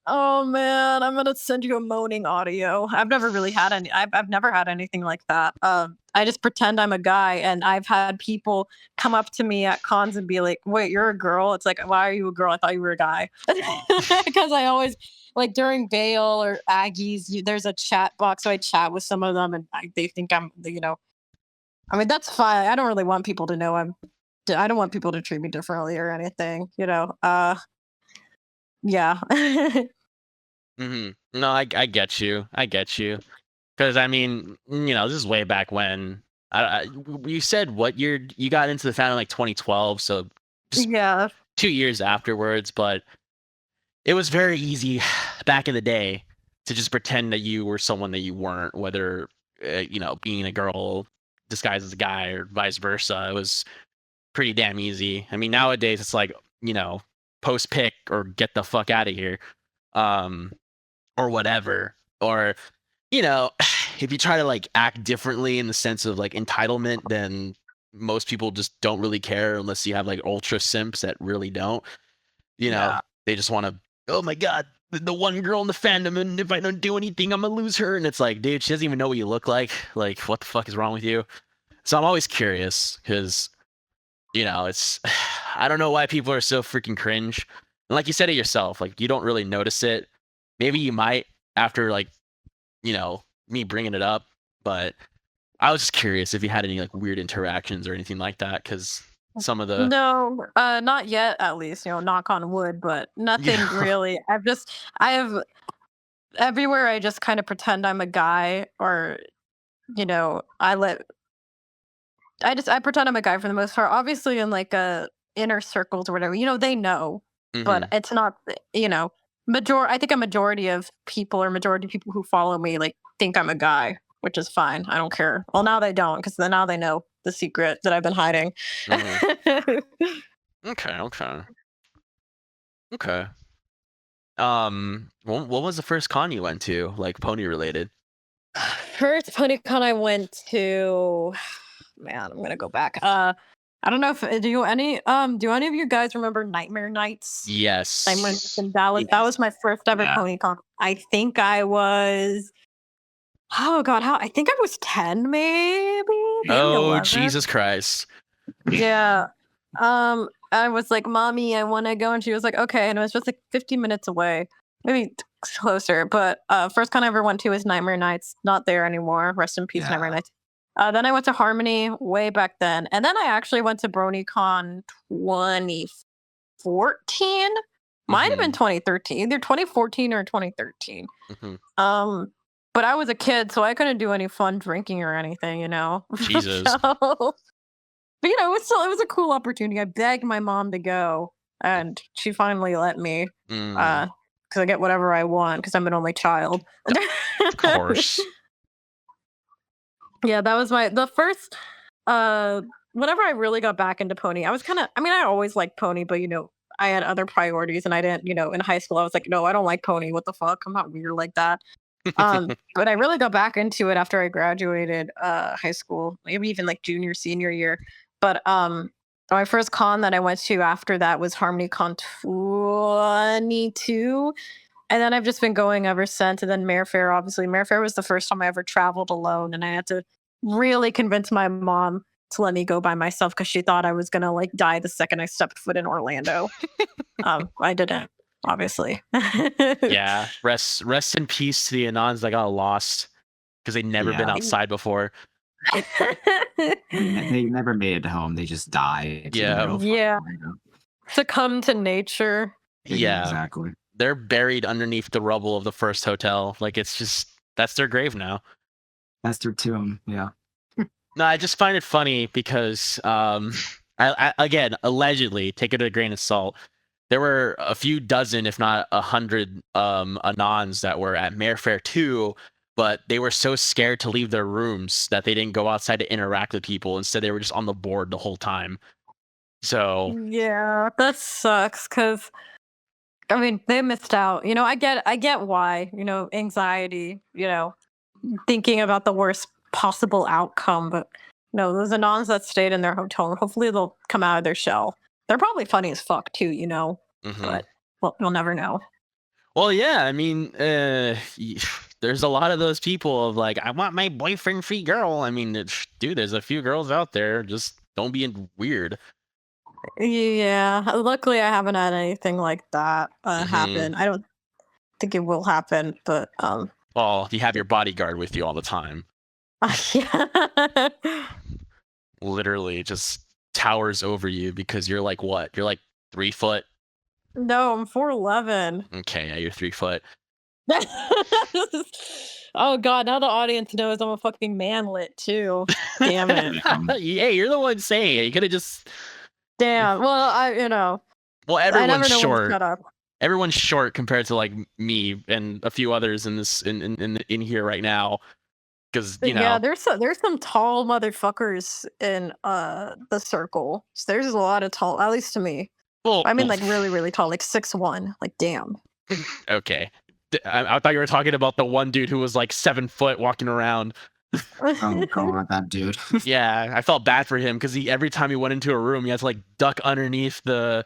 oh man, I'm gonna send you a moaning audio. I've never really had any. I've never had anything like that. I just pretend I'm a guy, and I've had people come up to me at cons and be like, "Wait, you're a girl?" It's like, "Why are you a girl? I thought you were a guy." Because I always like during Vale or Aggies, there's a chat box, so I chat with some of them, and they think I'm, I mean, that's fine. I don't really want people to know I don't want people to treat me differently or anything, yeah. No, I get you. I get you. Because I mean, this is way back when. You said what year you got into the fandom, like 2012, so just Yeah. 2 years afterwards. But it was very easy back in the day to just pretend that you were someone that you weren't, whether being a girl disguised as a guy or vice versa. It was pretty damn easy. I mean, nowadays it's like, post pic or get the fuck out of here, um, or whatever. Or, if you try to like act differently in the sense of like entitlement, then most people just don't really care unless you have like ultra simps that really don't. Yeah. They just want to. Oh my god, the one girl in the fandom, and if I don't do anything, I'm gonna lose her. And it's like, dude, she doesn't even know what you look like. Like, what the fuck is wrong with you? So I'm always curious because, it's I don't know why people are so freaking cringe. And like you said it yourself, like you don't really notice it. Maybe you might after like, me bringing it up, but I was just curious if you had any like weird interactions or anything like that, because some of the No, not yet, at least, knock on wood, but nothing Yeah. really. I have everywhere I just kind of pretend I'm a guy, or, I pretend I'm a guy for the most part. Obviously in like inner circles or whatever, they know, but Mhm. it's not, I think a majority of people who follow me like think I'm a guy, which is fine. I don't care. Well, now they don't, because now they know the secret that I've been hiding. Mhm. Okay. Okay. What was the first con you went to, like pony related? First PonyCon I went to, man, I'm gonna go back. I don't know if do any of you guys remember Nightmare Nights? Nightmare Nights Yes. in Dallas. That was my first ever Yeah. PonyCon. I think I was, oh god, I think I was 10, maybe Oh, 11. Jesus Christ. Yeah. I was like, "Mommy, I want to go," and she was like, "Okay," and it was just like 15 minutes away, maybe closer. But first con I ever went to was Nightmare Nights. Not there anymore. Rest in peace, Yeah. Nightmare Nights. Then I went to Harmony way back then, and then I actually went to BronyCon 2014. Might have been 2013, either 2014 or 2013. Mhm. But I was a kid, so I couldn't do any fun drinking or anything, Jesus. But it was a cool opportunity. I begged my mom to go, and she finally let me. Mm, Because I get whatever I want because I'm an only child. of course. Yeah, that was the first. Whenever I really got back into pony, I was kind of. I mean, I always liked pony, but I had other priorities, and I didn't. In high school, I was like, no, I don't like pony. What the fuck? I'm not weird like that. But I really got back into it after I graduated high school, maybe even like junior, senior year. But my first con that I went to after that was HarmonyCon 22. And then I've just been going ever since. And then Mare Fair, obviously. Mare Fair was the first time I ever traveled alone. And I had to really convince my mom to let me go by myself because she thought I was going to like die the second I stepped foot in Orlando. I didn't, obviously. Yeah. Rest in peace to the Anons that got lost because they'd never been Yeah. outside before. They never made it home. They just died. Yeah. Yeah. Succumb to nature. Yeah. Exactly. They're buried underneath the rubble of the first hotel. Like it's just that's their grave now. That's their tomb. Yeah. No, I just find it funny because I again, allegedly, take it with a grain of salt. There were a few dozen, if not 100, Anons that were at Mare Fair 2, but they were so scared to leave their rooms that they didn't go outside to interact with people. Instead, they were just on the board the whole time. So Yeah, that sucks because I mean they missed out. I get why. Anxiety. Thinking about the worst possible outcome. But no, those Anons that stayed in their hotel, hopefully they'll come out of their shell. They're probably funny as fuck too. mhm. But well, you'll never know. Well, yeah, I mean, there's a lot of those people of like, I want my boyfriend-free girl. I mean, dude, there's a few girls out there. Just don't be weird. Yeah, luckily I haven't had anything like that Mhm. happen. I don't think it will happen, but Well, you have your bodyguard with you all the time. yeah. Literally just towers over you because you're like what? You're like 3 foot. No, I'm 4'11". Okay, yeah, you're 3 foot. Oh god, now the audience knows I'm a fucking manlet too. Damn it. Hey, you're the one saying it. You could have just. Damn. Well, Well, I never everyone's know when to short. shut up. Everyone's short compared to like me and a few others in this in here right now. Because Yeah, there's some tall motherfuckers in the circle. So there's a lot of tall, at least to me. well, I mean, like really, really tall, like 6'1". Like damn. okay. I thought you were talking about the one dude who was like 7 foot walking around. Oh god, that dude. Yeah, I felt bad for him because every time he went into a room, he had to like duck underneath the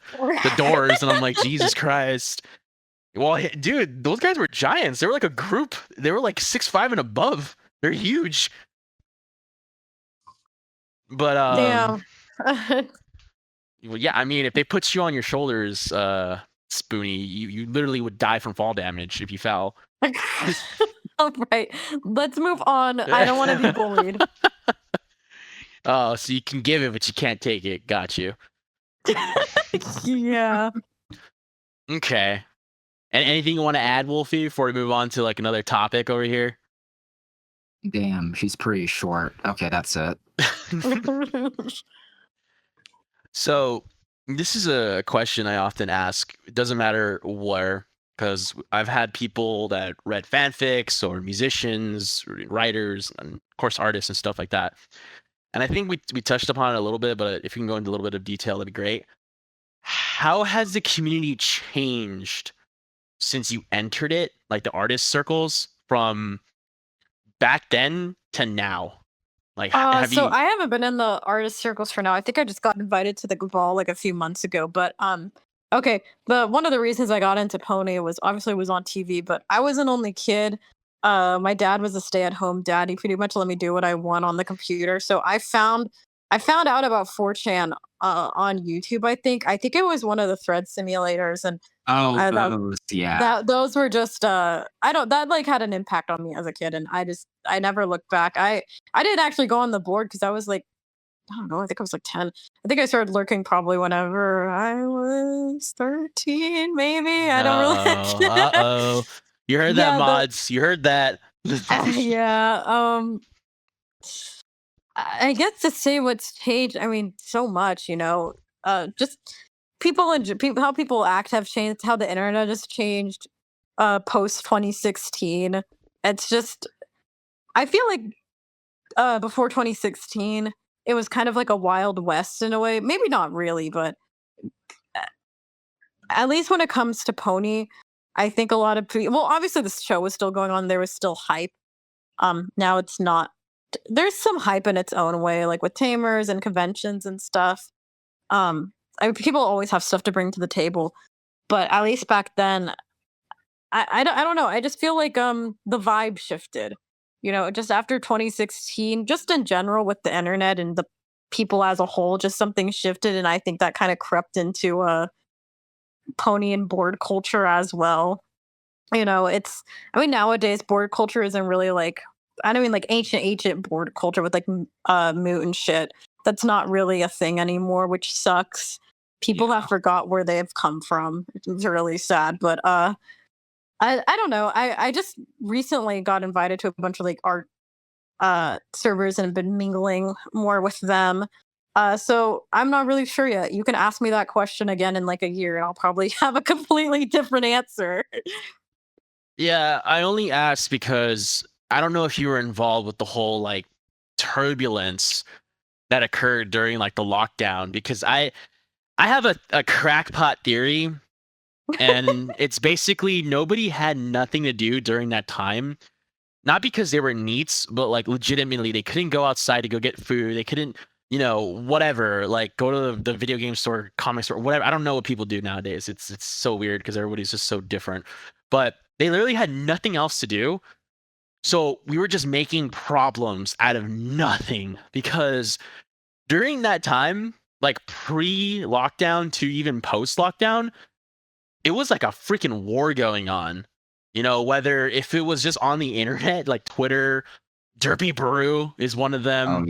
doors, and I'm like, Jesus Christ. Well, dude, those guys were giants. They were like a group. They were like 6'5" and above. They're huge. But Yeah. well, yeah, I mean, if they put you on your shoulders, Spoonie, you literally would die from fall damage if you fell. All right. Let's move on. I don't want to be bullied. Oh, so you can give it, but you can't take it. Got you. Yeah. Okay. And anything you want to add, Wolfie, before we move on to like another topic over here? Damn, she's pretty short. Okay, that's it. So this is a question I often ask. It doesn't matter where, because I've had people that read fanfics or musicians, writers, and of course artists and stuff like that. And I think we touched upon it a little bit, but if you can go into a little bit of detail, that'd be great. How has the community changed since you entered it, like the artist circles, from back then to now? Like, have So you? I haven't been in the artist circles for now. I think I just got invited to the ball like a few months ago. But okay. But one of the reasons I got into Pony was obviously it was on TV, but I was an only kid. My dad was a stay-at-home dad. He pretty much let me do what I want on the computer. So I found out about 4chan on YouTube. I think it was one of the thread simulators, and Oh, that those, yeah. those were just I don't that like had an impact on me as a kid, and I never looked back. I didn't actually go on the board because I was like, I don't know, I think I was like 10. I think I started lurking probably whenever I was 13, maybe. I don't really Uh-oh. You heard that, Yeah, mods. You heard that. yeah. I guess to say what's changed, I mean, so much, just people and people, how people act have changed, how the internet has changed, post 2016. It's just, I feel like, before 2016, it was kind of like a wild west in a way. Maybe not really, but uh, at least when it comes to Pony, I think a lot of people, well, obviously the show was still going on. There was still hype. Now it's not. There's some hype in its own way, like with tamers and conventions and stuff. People always have stuff to bring to the table, but at least back then, I don't know. I just feel like the vibe shifted. Just after 2016, just in general with the internet and the people as a whole, just something shifted, and I think that kind of crept into pony and board culture as well. I mean, nowadays board culture isn't really like, I don't mean like ancient board culture with like moot and shit. That's not really a thing anymore, which sucks. People have forgot where they've come from. It's really sad, but I don't know. I just recently got invited to a bunch of like art servers and have been mingling more with them. So I'm not really sure yet. You can ask me that question again in like a year, and I'll probably have a completely different answer. Yeah, I only asked because I don't know if you were involved with the whole like turbulence that occurred during like the lockdown, because I have a crackpot theory, and it's basically nobody had nothing to do during that time. Not because they were neats, but like legitimately they couldn't go outside to go get food. They couldn't, whatever, like go to the video game store, comic store, whatever. I don't know what people do nowadays. It's so weird because everybody's just so different. But they literally had nothing else to do. So we were just making problems out of nothing, because during that time, like pre-lockdown to even post-lockdown, it was like a freaking war going on. Whether if it was just on the internet, like Twitter, Derpy Brew is one of them.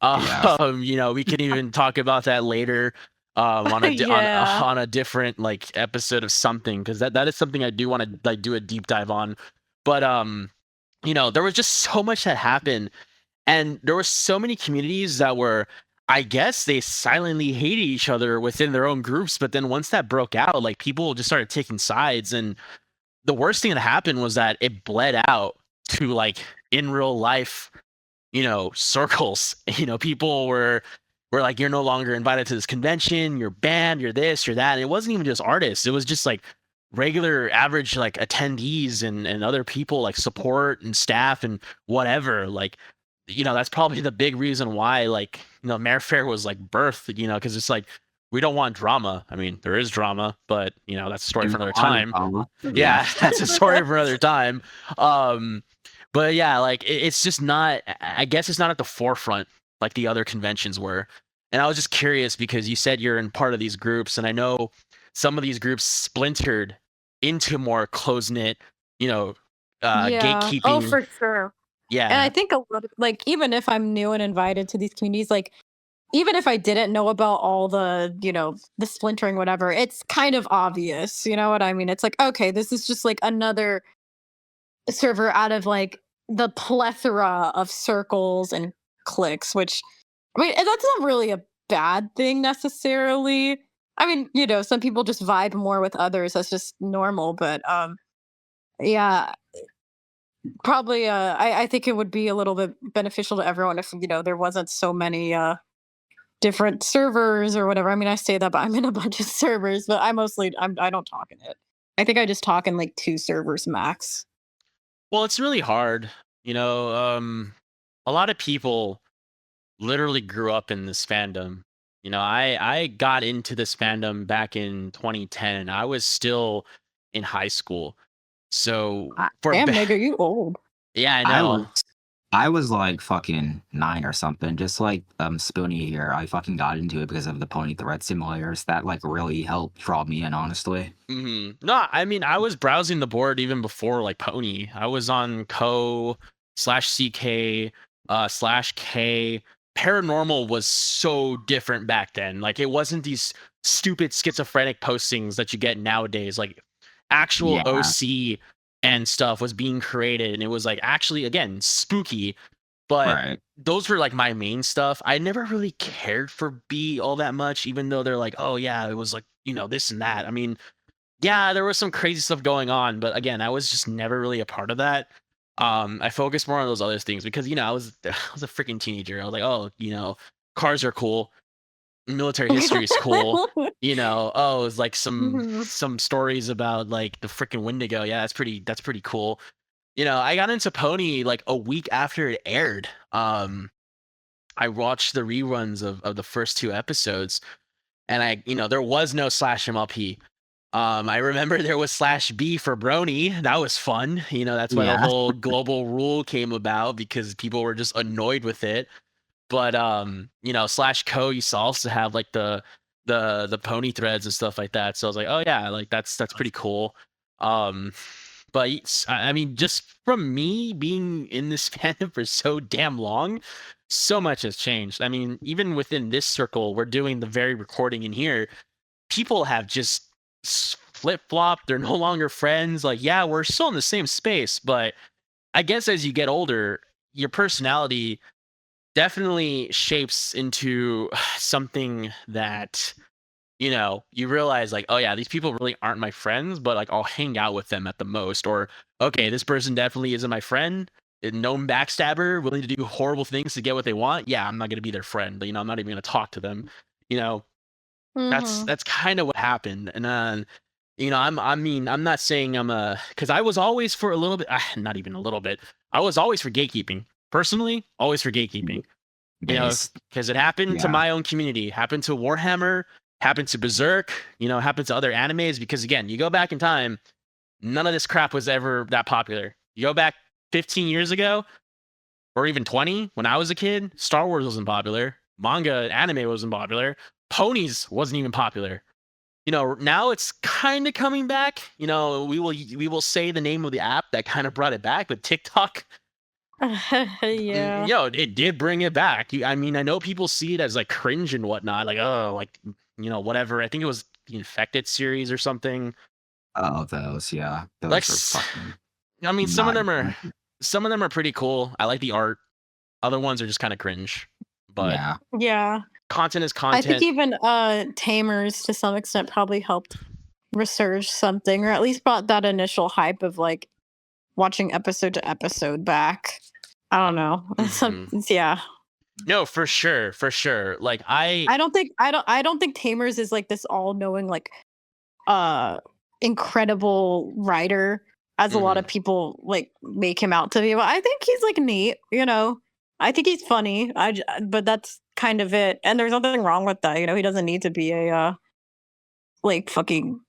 Oh yeah. We can even talk about that later, Yeah. on a different like episode of something, because that is something I do want to like do a deep dive on. But there was just so much that happened, and there were so many communities that were, I guess they silently hated each other within their own groups. But then once that broke out, like people just started taking sides, and the worst thing that happened was that it bled out to like in real life, circles. People were like, you're no longer invited to this convention, you're banned, you're this, you're that. And it wasn't even just artists, it was just like regular average like attendees and other people like support and staff and whatever. Like, that's probably the big reason why like, Mayor Fair was like birthed, because it's like we don't want drama. I mean, there is drama, but you know, that's a story for another A lot of time. drama. Yeah, that's a story for another time. But yeah, like it's just not. I guess it's not at the forefront like the other conventions were. And I was just curious because you said you're in part of these groups, and I know some of these groups splintered into more close knit, you know, Yeah. Oh, gatekeeping. for sure. And I Yeah. think a lot of, like, even if I'm new and invited to these communities, like, even if I didn't know about all the, the splintering, whatever, it's kind of obvious. You know what I mean? It's like, okay, this is just like another server out of like the plethora of circles and cliques, which, I mean, and that's not really a bad thing necessarily. I mean, some people just vibe more with others. That's just normal. But yeah, probably I think it would be a little bit beneficial to everyone if, there wasn't so many different servers or whatever. I mean, I say that, but I'm in a bunch of servers, but I don't talk in it. I think I just talk in like 2 servers max. Well, it's really hard. You know, a lot of people literally grew up in this fandom. You know, I got into this fandom back in 2010. I was still in high school. So for Damn, nigga, you old. yeah, I I know. was I was like fucking 9 or something, just like Spoonie here. I fucking got into it because of the pony thread simulators. That like really helped draw me in, honestly. No, I mean I was browsing the board even before like Pony. I was on co/ck /k. Paranormal was so different back then. Like it wasn't these stupid schizophrenic postings that you get nowadays. Like actual Yeah, OC and stuff was being created, and it was like actually again spooky. But right. those were like my main stuff. I never really cared for B all that much, even though they're like, oh yeah, it was like this and that. I mean, yeah, there was some crazy stuff going on, but again, I was just never really a part of that. I focused more on those other things because I was I was a freaking teenager. I was like, oh, cars are cool, military history is cool. Oh, it's like Mhm. some stories about like the freaking Wendigo. Yeah, that's pretty cool. I got into Pony like a week after it aired. I watched the reruns of the first 2 episodes, and there was no slash MLP. I remember there was /B for Brony. That was fun. That's why the Yeah, whole global rule came about because people were just annoyed with it. But /Co used to also have like the pony threads and stuff like that. So I was like, oh yeah, like that's pretty cool. Um, but I mean, just from me being in this fandom for so damn long, so much has changed. I mean, even within this circle, we're doing the very recording in here. People have just flip flopped. They're no longer friends. Like, yeah, we're still in the same space, but I guess as you get older, your personality definitely shapes into something that you realize like, oh yeah, these people really aren't my friends, but like I'll hang out with them at the most. Or okay, this person definitely isn't my friend. A known backstabber, willing to do horrible things to get what they want. Yeah, I'm not gonna be their friend. I'm not even gonna talk to them. You know, that's Mhm. that's kind of what happened. And I'm not saying I'm because I was always for a little bit, not even a little bit. I was always for gatekeeping. Personally, always for gatekeeping. base. Because it happened to Yeah, my own community, happened to Warhammer, happened to Berserk, happened to other animes. Because again, you go back in time, none of this crap was ever that popular. You go back 15 years ago, or even 20, when I was a kid, Star Wars wasn't popular, manga, anime wasn't popular, ponies wasn't even popular. Now it's kind of coming back. We will say the name of the app that kind of brought it back, but TikTok. Yeah. It did bring it back. I mean, I know people see it as like cringe and whatnot, like oh, like whatever. I think it was the Infected series or something. oh those, yeah, Like, those are fucking I mean, not. some of them are pretty cool. I like the art. Other ones are just kind of cringe. But Yeah, Yeah. content is I think content. even Tamers to some extent probably helped resurge something, or at least brought that initial hype of like watching episode to episode back. I don't know. Yeah. No, for sure, for sure. Like I don't think Tamers is like this all knowing like uh incredible writer as a lot mhm. of people like make him out to be. But I think he's like neat. I think he's funny. But that's kind of it. And there's nothing wrong with that. You know, he doesn't need to be a like fucking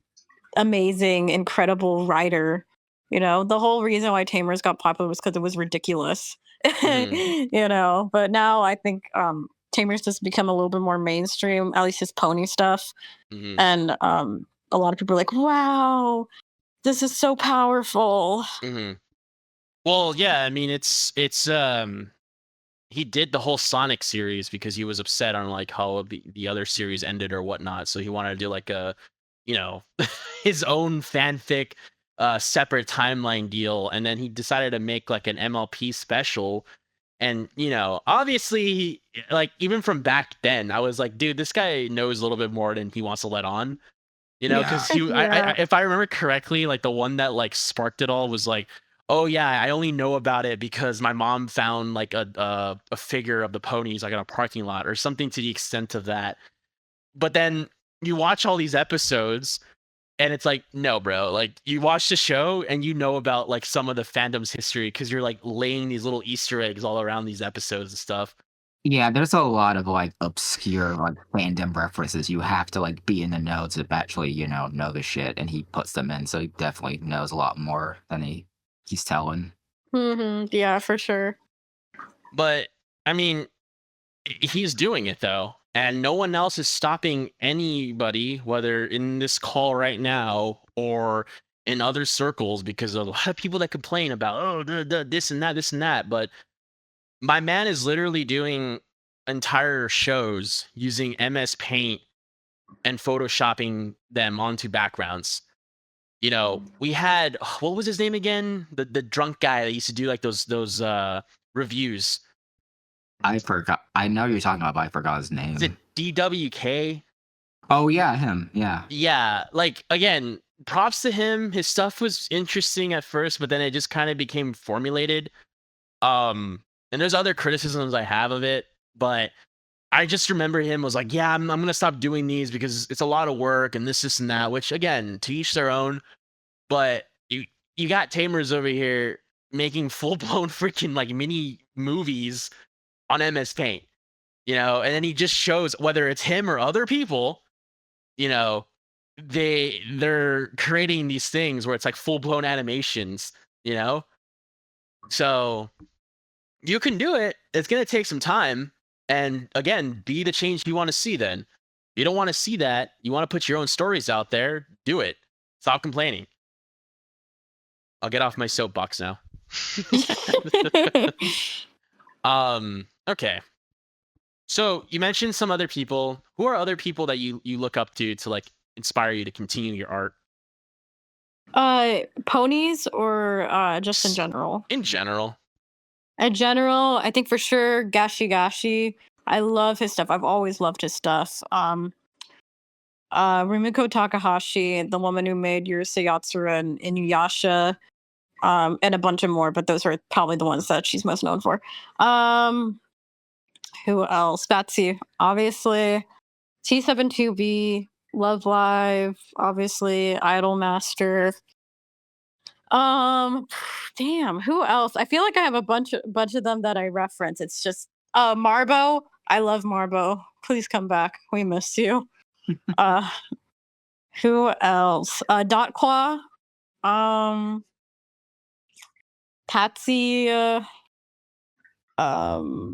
amazing, incredible writer. You know, the whole reason why Tamers got popular was because it was ridiculous. Mhm. You know, but now I think Tamers just become a little bit more mainstream, at least his pony stuff. Mhm. And a lot of people are like, wow, this is so powerful. Mhm. Well, yeah, I mean, it's he did the whole Sonic series because he was upset on like how the other series ended or whatnot. So he wanted to do like a, you know, his own fanfic, separate timeline deal, and then he decided to make like an MLP special. And you know, obviously, like even from back then, I was like, dude, this guy knows a little bit more than he wants to let on. You know, Yeah. because if I remember correctly, like the one that like sparked it all was like, oh yeah, I only know about it because my mom found like a figure of the ponies like in a parking lot or something to the extent of that. But then you watch all these episodes and it's like, no, bro, like you watch the show and you know about like some of the fandom's history because you're like laying these little Easter eggs all around these episodes and stuff. Yeah, there's a lot of like obscure like fandom references. You have to like be in the know to actually, know the shit, and he puts them in, so he definitely knows a lot more than he's telling. Yeah, for sure. But I mean, he's doing it though, and no one else is stopping anybody, whether in this call right now or in other circles, because of a lot of people that complain about this and that, this and that. But my man is literally doing entire shows using MS Paint and photoshopping them onto backgrounds. You know, we had what was his name again? The drunk guy that used to do like those reviews. I forgot. I know you're talking about, but I forgot his Is it name. DWK? Oh yeah, him. Yeah. Yeah, like again, props to him. His stuff was interesting at first, but then it just kind of became formulated. And there's other criticisms I have of it, but I just remember him was like, "Yeah, I'm gonna stop doing these because it's a lot of work and this and that." Which again, to each their own. But you got Tamers over here making full blown freaking like mini movies on MS Paint, you know, and then he just shows whether it's him or other people, you know, they're creating these things where it's like full blown animations, you know. So you can do it. It's gonna take some time, and again, be the change you want to see. Then you don't want to see that. You want to put your own stories out there. Do it. Stop complaining. I'll get off my soapbox now. Okay. So you mentioned some other people. Who are other people that you look up to like inspire you to continue your art? Ponies or just in general? In general. In general, I think for sure Gashi Gashi. I love his stuff. I've always loved his stuff. Rumiko Takahashi, the woman who made Urusei Yatsura and Inuyasha, and a bunch of more, but those are probably the ones that she's most known for. Who else? Betsy, obviously. T72B, Love Live, obviously, Idol Master. Damn, who else? I feel like I have a bunch of them that I reference. It's just Marbo. I love Marbo. Please come back. We miss you. uh who else? Dot Claw. Um Patsy, um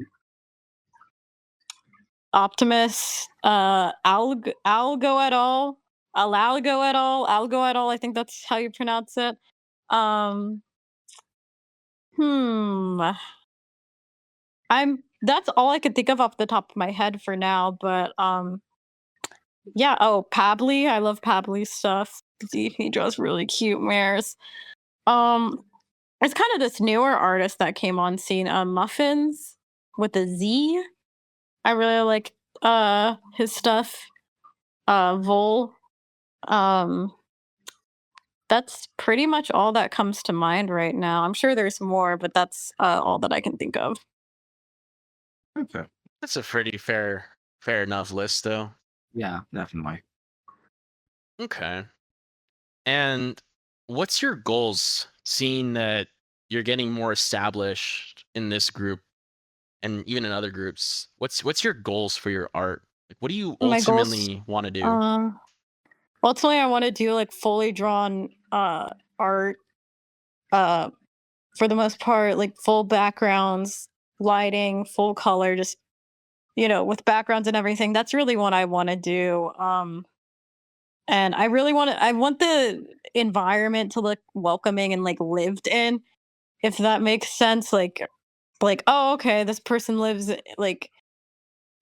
Optimus, Algo et al. Alalgo et al. Algo et al. I think that's how you pronounce it. Um, hmm. That's all I could think of off the top of my head for now, but yeah, oh, Pably, I love Pably's stuff. He draws really cute mares. Um, it's kind of this newer artist that came on scene, Muffins with a Z. I really like his stuff. Vol. Um, that's pretty much all that comes to mind right now. I'm sure there's more, but that's all that I can think of. Okay. That's a pretty fair enough list though. Yeah, definitely. Okay. And what's your goals seeing that you're getting more established in this group? and even in other groups, what's your goals for your art? Like, what do you My goals, ultimately want to do? um, ultimately, I want to do like fully drawn art. Uh, for the most part, like full backgrounds, lighting, full color, just with backgrounds and everything. That's really what I want to do. And I really I want the environment to look welcoming and like lived in, if that makes sense. Like, oh, okay, this person lives like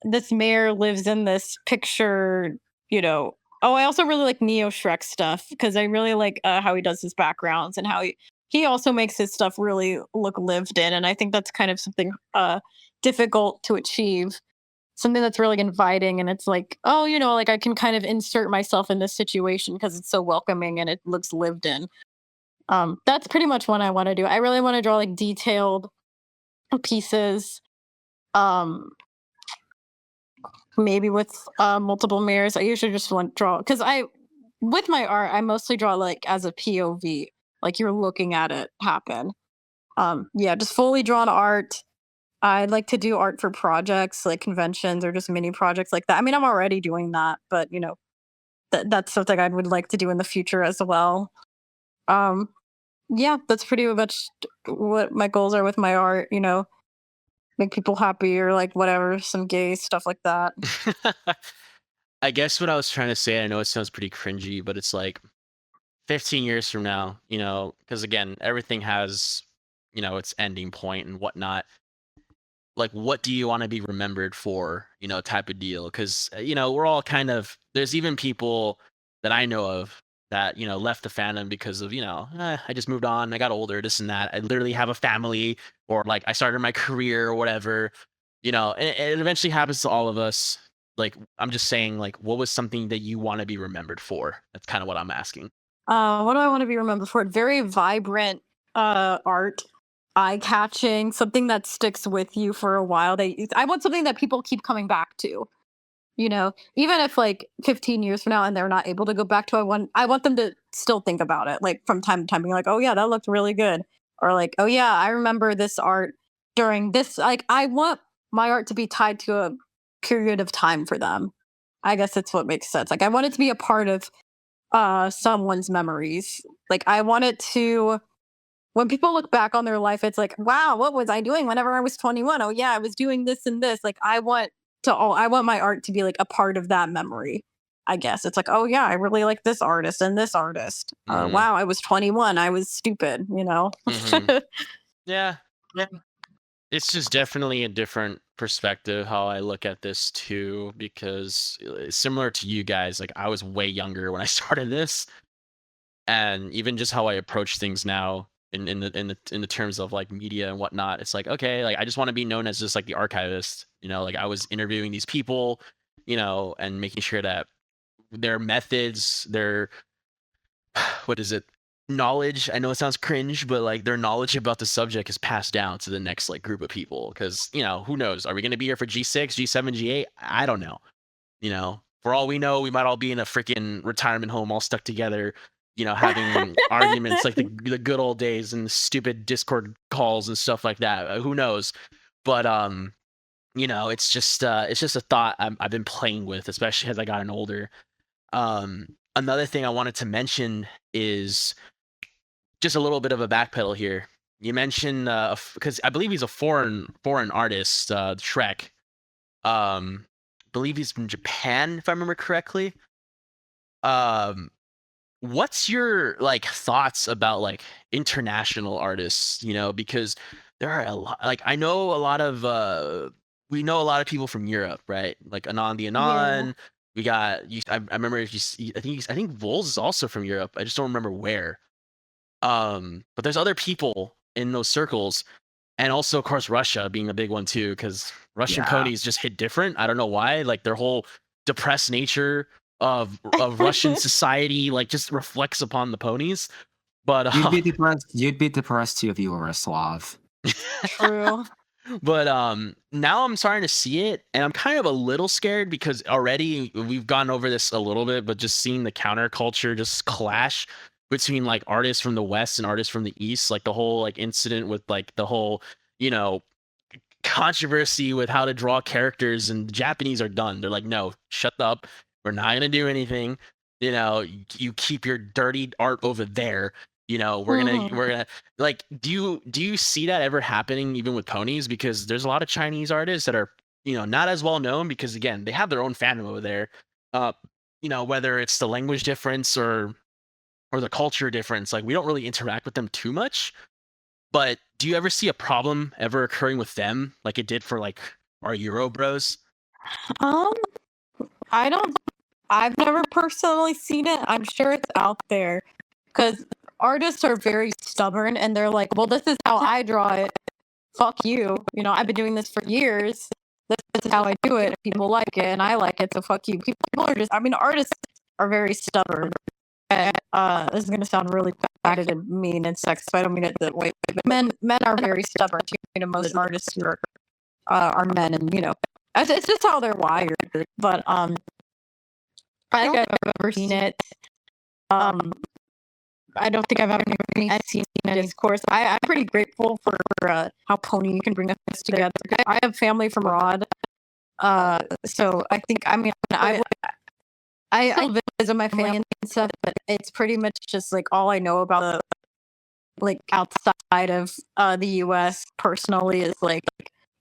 this mayor lives in this picture, you know. Oh, I also really like Neo Shrek stuff because I really like how he does his backgrounds and how he also makes his stuff really look lived in, and I think that's kind of something difficult to achieve. Something that's really inviting, and it's like, oh, like I can kind of insert myself in this situation because it's so welcoming and it looks lived in. That's pretty much what I want to do. I really want to draw like detailed pieces. Um, Maybe with multiple mirrors. I usually just want draw because I with my art I mostly draw like as a POV, like you're looking at it happen. Yeah, just fully drawn art. I'd like to do art for projects like conventions or just mini projects like that. I mean, I'm already doing that, but that's something I would like to do in the future as well. Um, yeah, that's pretty much what my goals are with my art. Make people happy or like whatever, some gay stuff like that. I guess what I was trying to say, I know it sounds pretty cringy, but it's like 15 years from now, because again, everything has, its ending point and whatnot. Like, what do you want to be remembered for, type of deal? Because, we're all kind of, there's even people that I know of that, left the fandom because of, I just moved on, I got older, this and that. I literally have a family, or like I started my career or whatever, and it eventually happens to all of us. Like, I'm just saying, like, what was something that you want to be remembered for? That's kind of what I'm asking. What do I want to be remembered for? Very vibrant art, eye catching, something that sticks with you for a while. I want something that people keep coming back to. Even if like 15 years from now and they're not able to go back to, I want them to still think about it, like from time to time, being like, oh yeah, that looked really good, or like, oh yeah, I remember this art during this. Like, I want my art to be tied to a period of time for them. I guess that's what makes sense. Like, I want it to be a part of someone's memories. Like, I want it to, when people look back on their life, it's like, wow, what was I doing whenever I was 21? Oh yeah, I was doing this and this. Like, I want my art to be like a part of that memory. I guess it's like, oh yeah, I really like this artist and this artist. Hmm. Wow, I was 21, I was stupid. Hmm. Yeah. It's just definitely a different perspective how I look at this too, because similar to you guys, like I was way younger when I started this, and even just how I approach things now in the terms of like media and whatnot, it's like, okay, like I just want to be known as just like the archivist, like I was interviewing these people, and making sure that their methods, their what is it, knowledge, I know it sounds cringe, but like their knowledge about the subject is passed down to the next like group of people, because who knows, are we going to be here for G6, G7, G8? I don't know. For all we know, we might all be in a freaking retirement home all stuck together, having arguments like the good old days and stupid Discord calls and stuff like that. Who knows? But it's just a thought I've been playing with, especially as I gotten older. Another thing I wanted to mention is just a little bit of a backpedal here. You mentioned because I believe he's a foreign artist, Shrek. Believe he's from Japan, if I remember correctly. Um, what's your like thoughts about like international artists? Because there are a lot. Like I know a lot of we know a lot of people from Europe, right? Like Anon the Yeah. Anon. We got you. I remember I think Vols is also from Europe. I just don't remember where. But there's other people in those circles, and also of course Russia being a big one too, because Russian Yeah. ponies just hit different. I don't know why. Like their whole depressed nature of Russian society like just reflects upon the ponies. But You'd be depressed. You'd be depressed too if you were a Slav. True. but now I'm starting to see it, and I'm kind of a little scared because already we've gone over this a little bit, but just seeing the counterculture just clash between like artists from the West and artists from the East, like the whole like incident with like the whole, you know, controversy with how to draw characters, and the Japanese are done. They're like, no, shut up. We're not gonna do anything. You keep your dirty art over there. We're gonna like. Do you see that ever happening even with ponies? Because there's a lot of Chinese artists that are not as well known because again they have their own fandom over there. Whether it's the language difference or the culture difference, like we don't really interact with them too much. But do you ever see a problem ever occurring with them, like it did for like our Euro bros? Um, I don't. I've never personally seen it. I'm sure it's out there because artists are very stubborn and they're like, well, this is how I draw it. Fuck you. I've been doing this for years. This is how I do it. People like it and I like it. So fuck you. People are just, artists are very stubborn. And, this is going to sound really bad and mean and sexist, so I don't mean it that way. But men are very stubborn. Most artists are men, and it's just how they're wired. But I don't think I've ever seen it. I don't think I've ever seen any course. I'm pretty grateful for how Pony can bring us together. I have family from abroad, so I think I visit my family and stuff, but it's pretty much just like all I know about like outside of the U.S. personally is like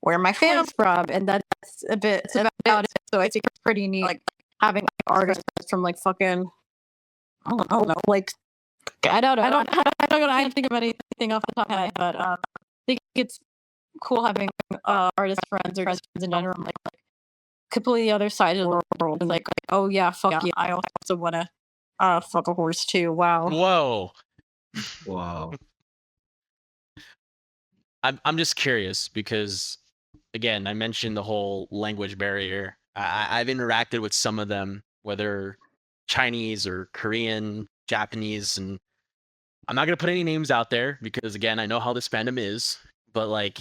where my family's from, and that's a bit about it. So I think it's pretty neat, like having artists from like fucking I don't know, like I don't think of anything off the top of my head, but I think it's cool having artist friends or friends in general, like completely the other side of the world, and like oh yeah, fuck yeah, I also want to fuck a horse too. Wow. Whoa. I'm just curious because again I mentioned the whole language barrier. I've interacted with some of them, whether Chinese or Korean, Japanese, and I'm not gonna put any names out there because again I know how this fandom is, but like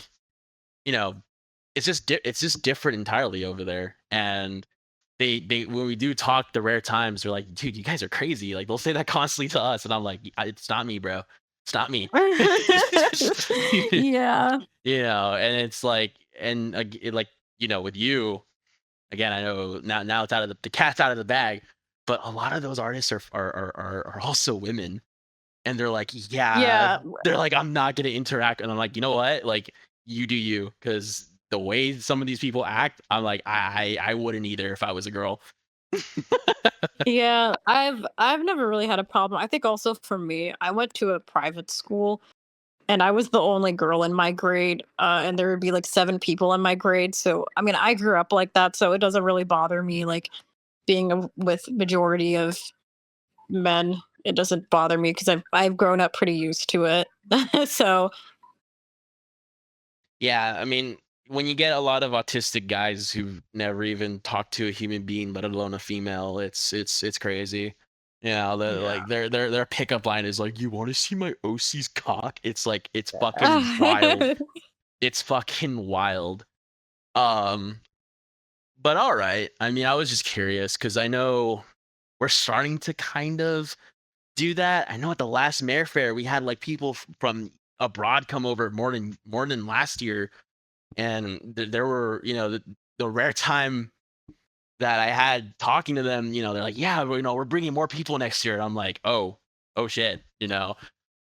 it's just different entirely over there. And they when we do talk, the rare times they're like, dude, you guys are crazy. Like they'll say that constantly to us, and I'm like, it's not me, bro. It's not me. Yeah. And it's like, and like with you, again, I know now it's out of the cat's out of the bag, but a lot of those artists are also women, and they're like, Yeah. they're like, I'm not gonna interact, and I'm like, you know what, like you do you, because the way some of these people act, I'm like, I wouldn't either if I was a girl. Yeah, I've never really had a problem. I think also for me, I went to a private school and I was the only girl in my grade, and there would be like 7 people in my grade. So I grew up like that, so it doesn't really bother me like being with majority of men. It doesn't bother me because I've grown up pretty used to it. So Yeah, I mean, when you get a lot of autistic guys who've never even talked to a human being, let alone a female, it's crazy. Like their pickup line is like, "You want to see my OC's cock?" It's like it's fucking wild. It's fucking wild. Um, but all right. I mean, I was just curious because I know we're starting to kind of do that. I know at the last Mayor Fair we had like people from abroad come over more than last year, and there were the rare time that I had talking to them. They're like, yeah, we're bringing more people next year. And I'm like, oh shit,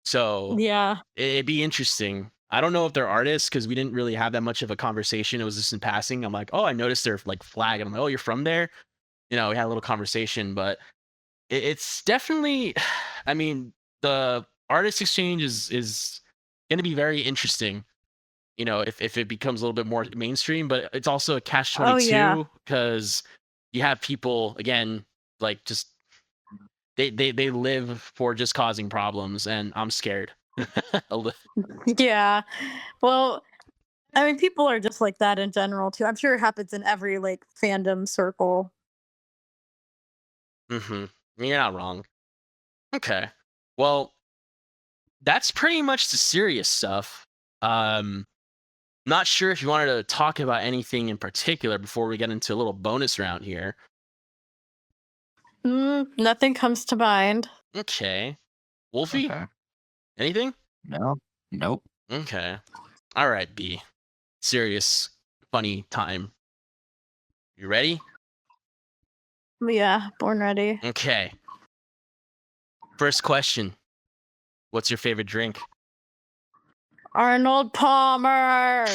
So yeah. it'd be interesting. I don't know if they're artists because we didn't really have that much of a conversation. It was just in passing. I'm like, oh, I noticed their like flag, and I'm like, oh, you're from there. We had a little conversation, but it's definitely. I mean, the artist exchange is going to be very interesting. If it becomes a little bit more mainstream, but it's also a catch-22 because you have people again like just they live for just causing problems, and I'm scared. Yeah. Well, people are just like that in general too. I'm sure it happens in every like fandom circle. You're not wrong. Okay. Well, that's pretty much the serious stuff. Not sure if you wanted to talk about anything in particular before we get into a little bonus round here. Nothing comes to mind. Okay. Wolfie? Okay. Anything? No. Nope. Okay. All right, B. serious, funny time. You ready? Yeah, born ready. Okay. First question. What's your favorite drink? Arnold Palmer.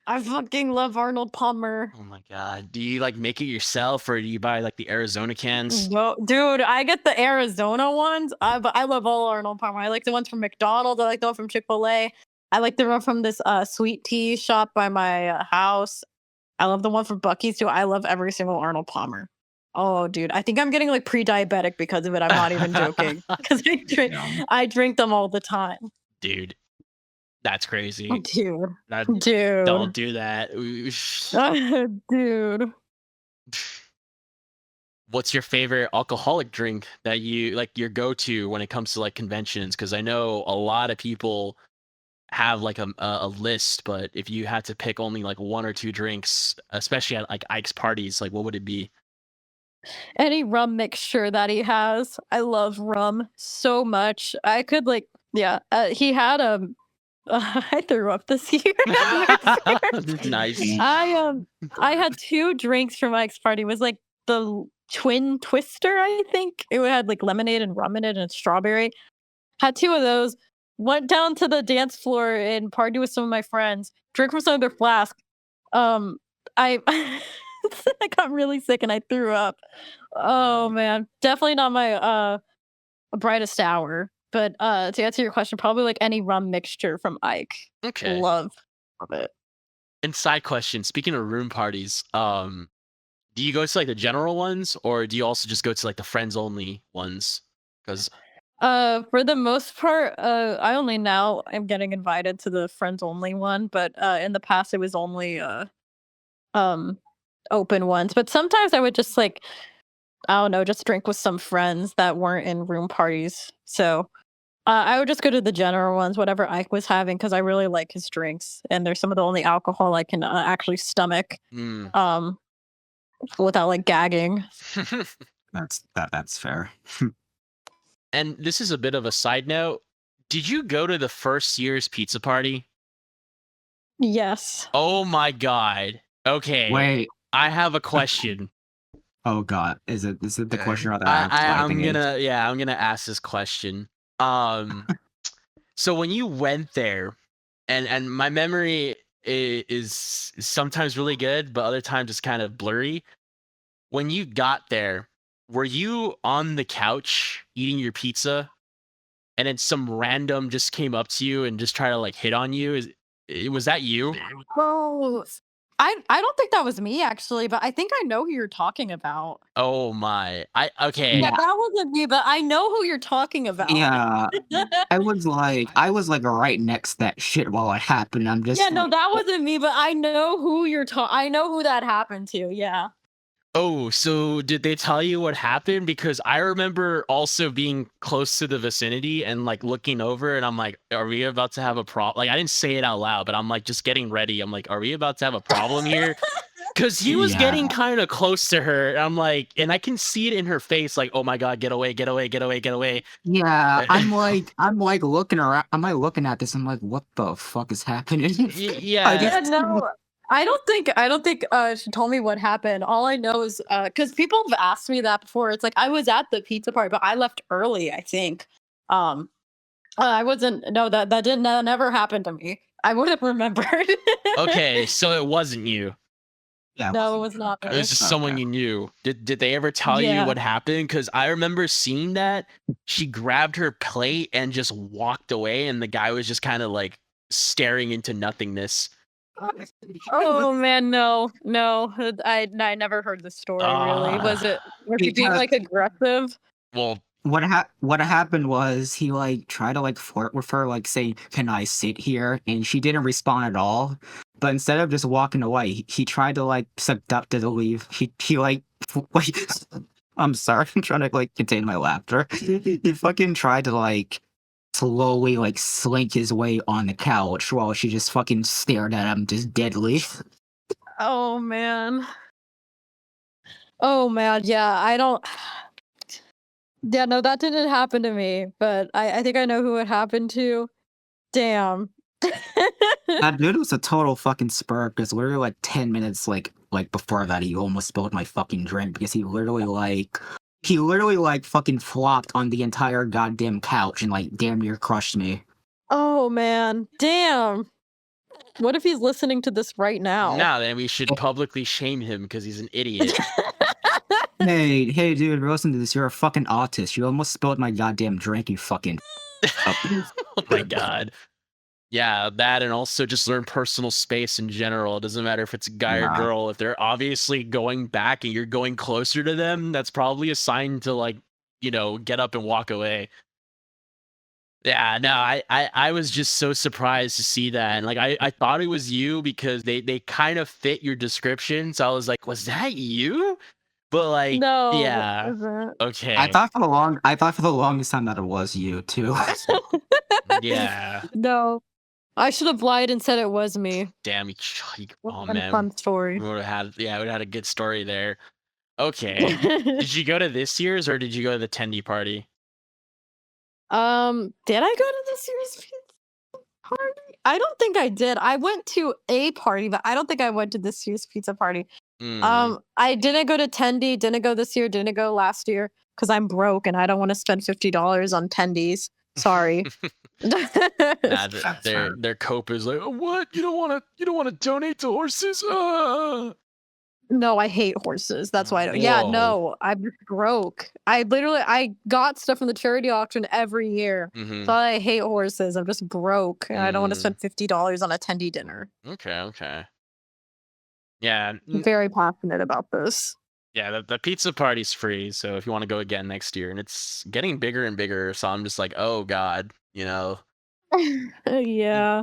I fucking love Arnold Palmer. Oh my god. Do you like make it yourself or do you buy like the Arizona cans? No, dude, I get the Arizona ones. But I love all Arnold Palmer. I like the ones from McDonald's. I like the one from Chick-fil-A. I like the one from this sweet tea shop by my house. I love the one from Bucky's too. I love every single Arnold Palmer. Oh, dude, I think I'm getting like pre-diabetic because of it. I'm not even joking. Because I drink them all the time. Dude, that's crazy. Dude, Don't dude, do that. dude. What's your favorite alcoholic drink that you like your go-to when it comes to like conventions? Because I know a lot of people have like a list, but if you had to pick only like one or two drinks, especially at like Ike's parties, like what would it be? Any rum mixture that he has. I love rum so much. I could like, yeah. He had I threw up this year. Nice. I had 2 drinks for Mike's party. It was like the twin twister, I think. It had like lemonade and rum in it and strawberry. Had 2 of those. Went down to the dance floor and partied with some of my friends. Drank from some of their flask. I I got really sick and I threw up. Oh man, definitely not my brightest hour. But to answer your question, probably like any rum mixture from Ike. Okay. Love it. And side question, speaking of room parties, do you go to like the general ones or do you also just go to like the friends only ones? Because For the most part, I only now am getting invited to the friends only one, but in the past it was only um open ones. But sometimes I would just like, I don't know, just drink with some friends that weren't in room parties. So I would just go to the general ones, whatever Ike was having, because I really like his drinks, and they're some of the only alcohol I can actually stomach without like gagging. That's fair. And this is a bit of a side note. Did you go to the first year's pizza party? Yes. Oh my god. Okay. Wait. I have a question. Oh god. Is it the question or the I'm gonna ask this question. So when you went there, and my memory is sometimes really good, but other times it's kind of blurry. When you got there, were you on the couch eating your pizza, and then some random just came up to you and just try to like hit on you? Was that you? Oh, I don't think that was me actually, but I think I know who you're talking about. Oh my. Okay. Yeah, that wasn't me, but I know who you're talking about. Yeah. I was like right next to that shit while it happened. I'm just Yeah, no, that wasn't me, but I know who you're talking. I know who that happened to. Yeah. Oh, so did they tell you what happened? Because I remember also being close to the vicinity and like looking over and I'm like, are we about to have a problem? Like I didn't say it out loud, but I'm like just getting ready. I'm like, are we about to have a problem here? Because he was getting kind of close to her. And I'm like, and I can see it in her face, like, oh my god, get away, get away, get away, get away. Yeah, I'm like looking around. I'm like looking at this. I'm like, what the fuck is happening? Yeah. No, I don't think she told me what happened. All I know is because people have asked me that before. It's like I was at the pizza party, but I left early, I think. I wasn't, no, that didn't, that never happened to me. I would have remembered. Okay, so it wasn't you. Yeah. No, it was not me. It was just someone you knew. Did they ever tell you what happened? Because I remember seeing that she grabbed her plate and just walked away, and the guy was just kind of like staring into nothingness. Oh man, no. I never heard the story. Really, was he being like aggressive? Well, what happened was he like tried to like flirt with her, like say, "Can I sit here?" And she didn't respond at all. But instead of just walking away, he tried to like seductively. He like I'm sorry, I'm trying to like contain my laughter. He fucking tried to like slowly like slink his way on the couch while she just fucking stared at him just deadly. Oh man. Yeah, I don't. Yeah, no, that didn't happen to me, but I think I know who it happened to. Damn. That dude was a total fucking spur because literally like 10 minutes like before that he almost spilled my fucking drink because he literally like fucking flopped on the entire goddamn couch and like damn near crushed me. Oh man, damn. What if he's listening to this right now? Now then we should publicly shame him because he's an idiot. Hey, dude, listen to this. You're a fucking autist. You almost spilled my goddamn drink, you fucking. Oh my god. Yeah, that and also just learn personal space in general. It doesn't matter if it's a guy or girl. If they're obviously going back and you're going closer to them, that's probably a sign to like, get up and walk away. Yeah, no, I was just so surprised to see that. And like I thought it was you because they kind of fit your description. So I was like, was that you? But like No. yeah. Isn't. Okay. I thought for the longest time that it was you too. Yeah. No. I should have lied and said it was me. Damn, oh What a man. fun story. We would have had a good story there. Okay. Did you go to this year's or did you go to the Tendy party? Did I go to this year's pizza party? I don't think I did. I went to a party, but I don't think I went to this year's pizza party. I didn't go to Tendy, didn't go this year, didn't go last year because I'm broke and I don't want to spend $50 on Tendies. Sorry. Their cope is like, oh, what? You don't want to donate to horses? No, I hate horses. That's why I don't. Yeah, no, I'm broke. I got stuff from the charity auction every year. So I hate horses. I'm just broke. And I don't want to spend $50 on a Tendy dinner. Okay. Yeah. I'm very passionate about this. Yeah, the pizza party's free, so if you want to go again next year, and it's getting bigger and bigger, so I'm just like, oh god, Yeah.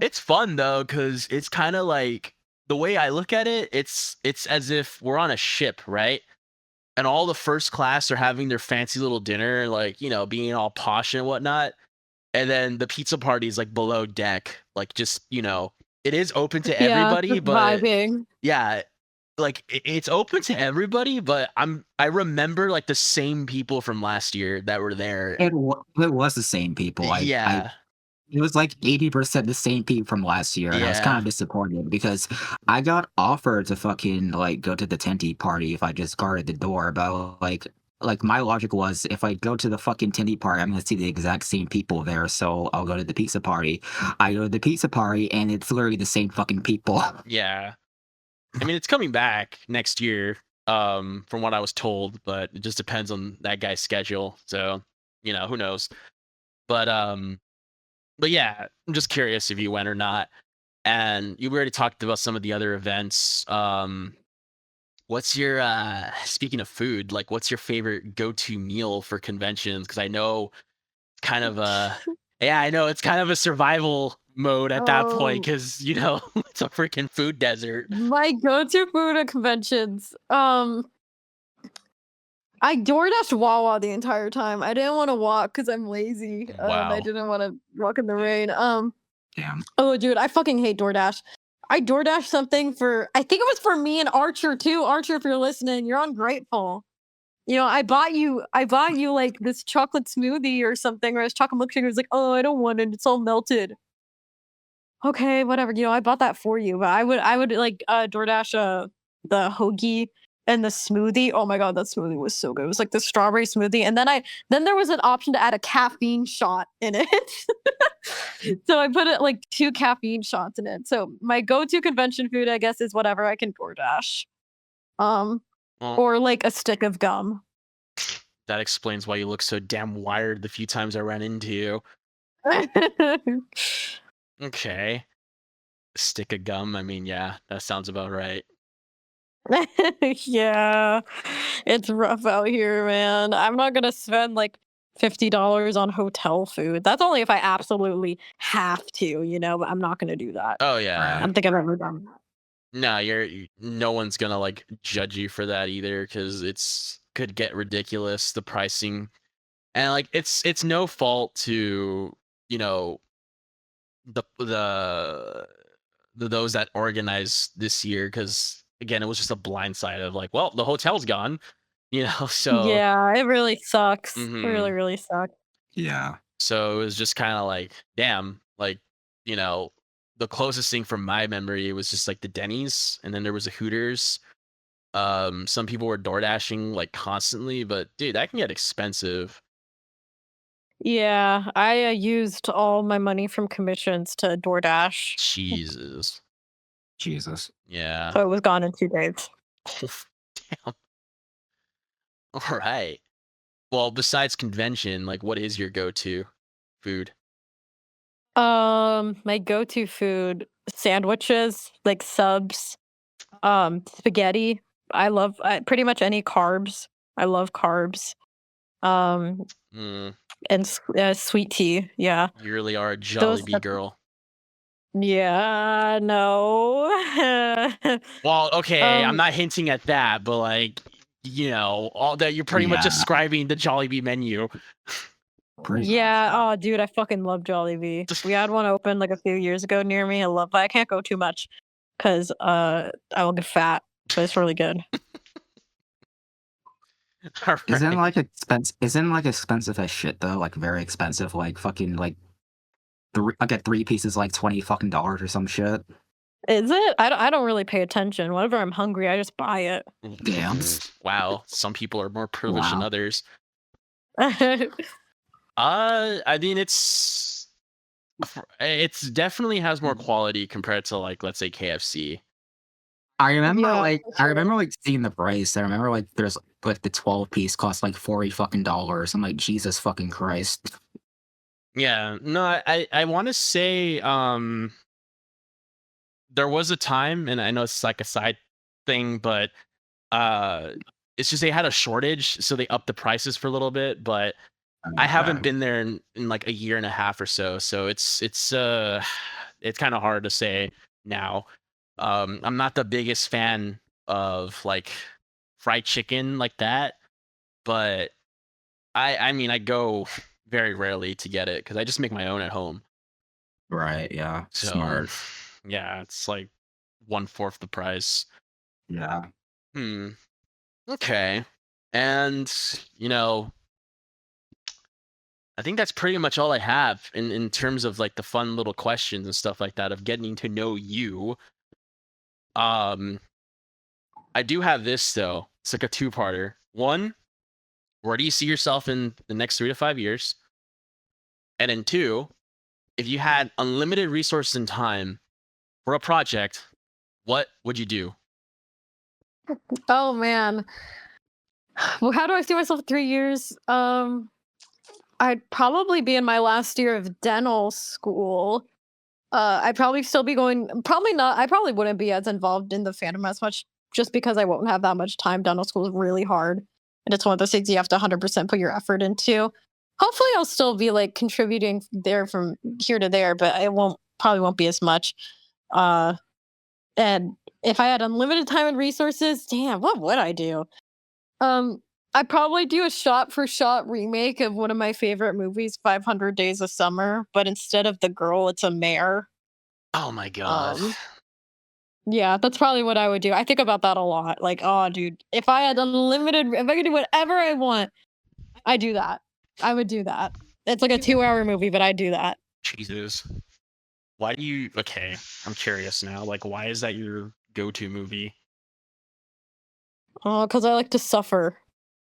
It's fun though, because it's kind of like the way I look at it, it's as if we're on a ship, right? And all the first class are having their fancy little dinner, like, being all posh and whatnot. And then the pizza party is like below deck, like just, it is open to everybody, but vibing. Yeah, like it's open to everybody, but I remember like the same people from last year that were there. It was the same people. It was like 80% the same people from last year, and I was kind of disappointed because I got offered to fucking like go to the Tendy party if I just guarded the door, but like my logic was if I go to the fucking Tendy party, I'm gonna see the exact same people there, so I'll go to the pizza party. I go to the pizza party, and it's literally the same fucking people. Yeah. I mean, it's coming back next year, from what I was told, but it just depends on that guy's schedule. So, who knows? But yeah, I'm just curious if you went or not. And you already talked about some of the other events. What's your speaking of food, like what's your favorite go-to meal for conventions? Because I know kind of I know it's kind of a survival mode at that point because it's a freaking food desert. My go-to food at conventions. I DoorDashed Wawa the entire time. I didn't want to walk because I'm lazy. Wow. I didn't want to walk in the rain. Damn. Oh, dude, I fucking hate DoorDash. I DoorDashed something I think it was for me and Archer too. Archer, if you're listening, you're ungrateful. I bought you like this chocolate smoothie or something, or this chocolate milkshake. It was like, oh, I don't want it. It's all melted. Okay, whatever. I bought that for you, but I would like DoorDash the hoagie and the smoothie. Oh my god, that smoothie was so good. It was like the strawberry smoothie, and then there was an option to add a caffeine shot in it. So I put it like 2 caffeine shots in it. So my go-to convention food, I guess, is whatever I can DoorDash. Or like a stick of gum. That explains why you look so damn wired the few times I ran into you. Okay. Stick of gum. I mean, yeah, that sounds about right. Yeah. It's rough out here, man. I'm not gonna spend like $50 on hotel food. That's only if I absolutely have to, but I'm not gonna do that. Oh yeah. I don't think I've ever done that. No, no one's gonna like judge you for that either because it's could get ridiculous, the pricing. And like it's no fault to, those that organized this year because again it was just a blindside of like, well, the hotel's gone, so yeah, it really sucks. It really sucks. Yeah. So it was just kind of like, damn, like, the closest thing from my memory was just like the Denny's, and then there was a Hooters. Some people were door dashing like constantly, but dude, that can get expensive. Yeah, I used all my money from commissions to DoorDash, Jesus. Jesus. Yeah. so it was gone in 2 days. Damn. All right. Well, besides convention, like, what is your go-to food? My go-to food, sandwiches, like subs, spaghetti. Pretty much any carbs. I love carbs. Um, Mm, and sweet tea. Yeah, you really are a those. Jollibee girl. Yeah, no. Well, okay, I'm um, not hinting at that, but like, all that you're pretty much Yeah, describing the Jollibee menu. pretty yeah. much. Oh, dude, I fucking love Jollibee. We had one open like a few years ago near me. But I can't go too much because I will get fat. But it's really good. All Isn't right. like expensive as shit though? Like very expensive, like fucking like I get 3 pieces like $20 or some shit. Is it? I don't really pay attention. Whenever I'm hungry, I just buy it. Damn. Wow, some people are more privileged than Wow. others. I mean, it's definitely has more quality compared to like, let's say, KFC. I remember Yeah, like for I sure. remember like seeing the price. I remember like there's like the 12 piece cost like $40. I'm like, Jesus fucking Christ. Yeah, no, I want to say, there was a time, and I know it's like a side thing, but uh, it's just they had a shortage, so they upped the prices for a little bit. But I haven't been there in like a year and a half or so, so it's kind of hard to say now. I'm not the biggest fan of like fried chicken like that, but I mean I go very rarely to get it because I just make my own at home. Right, yeah. So Smart. yeah, it's like 1/4 the price. Yeah. Hmm. Okay. And you know, I think that's pretty much all I have in terms of like the fun little questions and stuff like that of getting to know you. Um, I do have this though. It's like a two-parter. One, where do you see yourself in the next 3 to 5 years? And then two, if you had unlimited resources and time for a project, what would you do? Oh man. Well, how do I see myself in 3 years? I'd probably be in my last year of dental school. I'd probably still be going. Probably not. I probably wouldn't be as involved in the fandom as much, just because I won't have that much time. Dental school is really hard, and it's one of those things you have to 100% put your effort into. Hopefully, I'll still be like contributing there from here to there, but it won't probably won't be as much. Uh, and if I had unlimited time and resources, damn, what would I do? Um, I'd probably do a shot for shot remake of one of my favorite movies, 500 Days of Summer, but instead of the girl, it's a mare. Oh my god. Um, yeah, that's probably what I would do. I think about that a lot. Like, oh, dude, if I could do whatever I want, I do that. I would do that. It's like a 2-hour movie, but I do that. Jesus. Why do you okay, I'm curious now. Like why is that your go-to movie? Oh, because I like to suffer.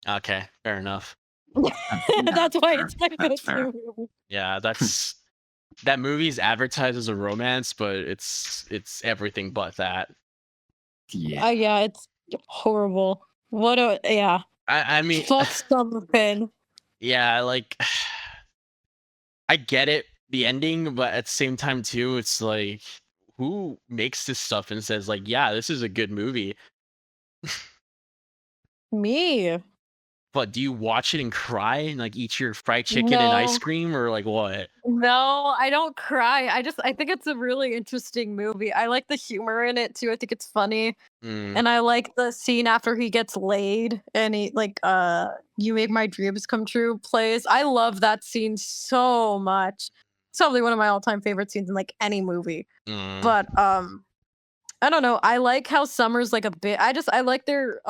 Okay, fair enough. That's why fair. it's my That's fair. go-to movie. Yeah, that movie's advertised as a romance, but it's everything but that. Yeah. Yeah, it's horrible. Yeah. I mean, Fuck something. yeah, like I get it, the ending, but at the same time too, it's like who makes this stuff and says like, yeah, this is a good movie. Me. But do you watch it and cry and like eat your fried chicken and ice No. cream or like what? No, I don't cry. I think it's a really interesting movie. I like the humor in it too. I think it's funny. Mm, And I like the scene after he gets laid and he like "You Make My Dreams Come True" plays. I love that scene so much. It's probably one of my all-time favorite scenes in like any movie. mm, But I don't know. I like how Summer's like a bit I like their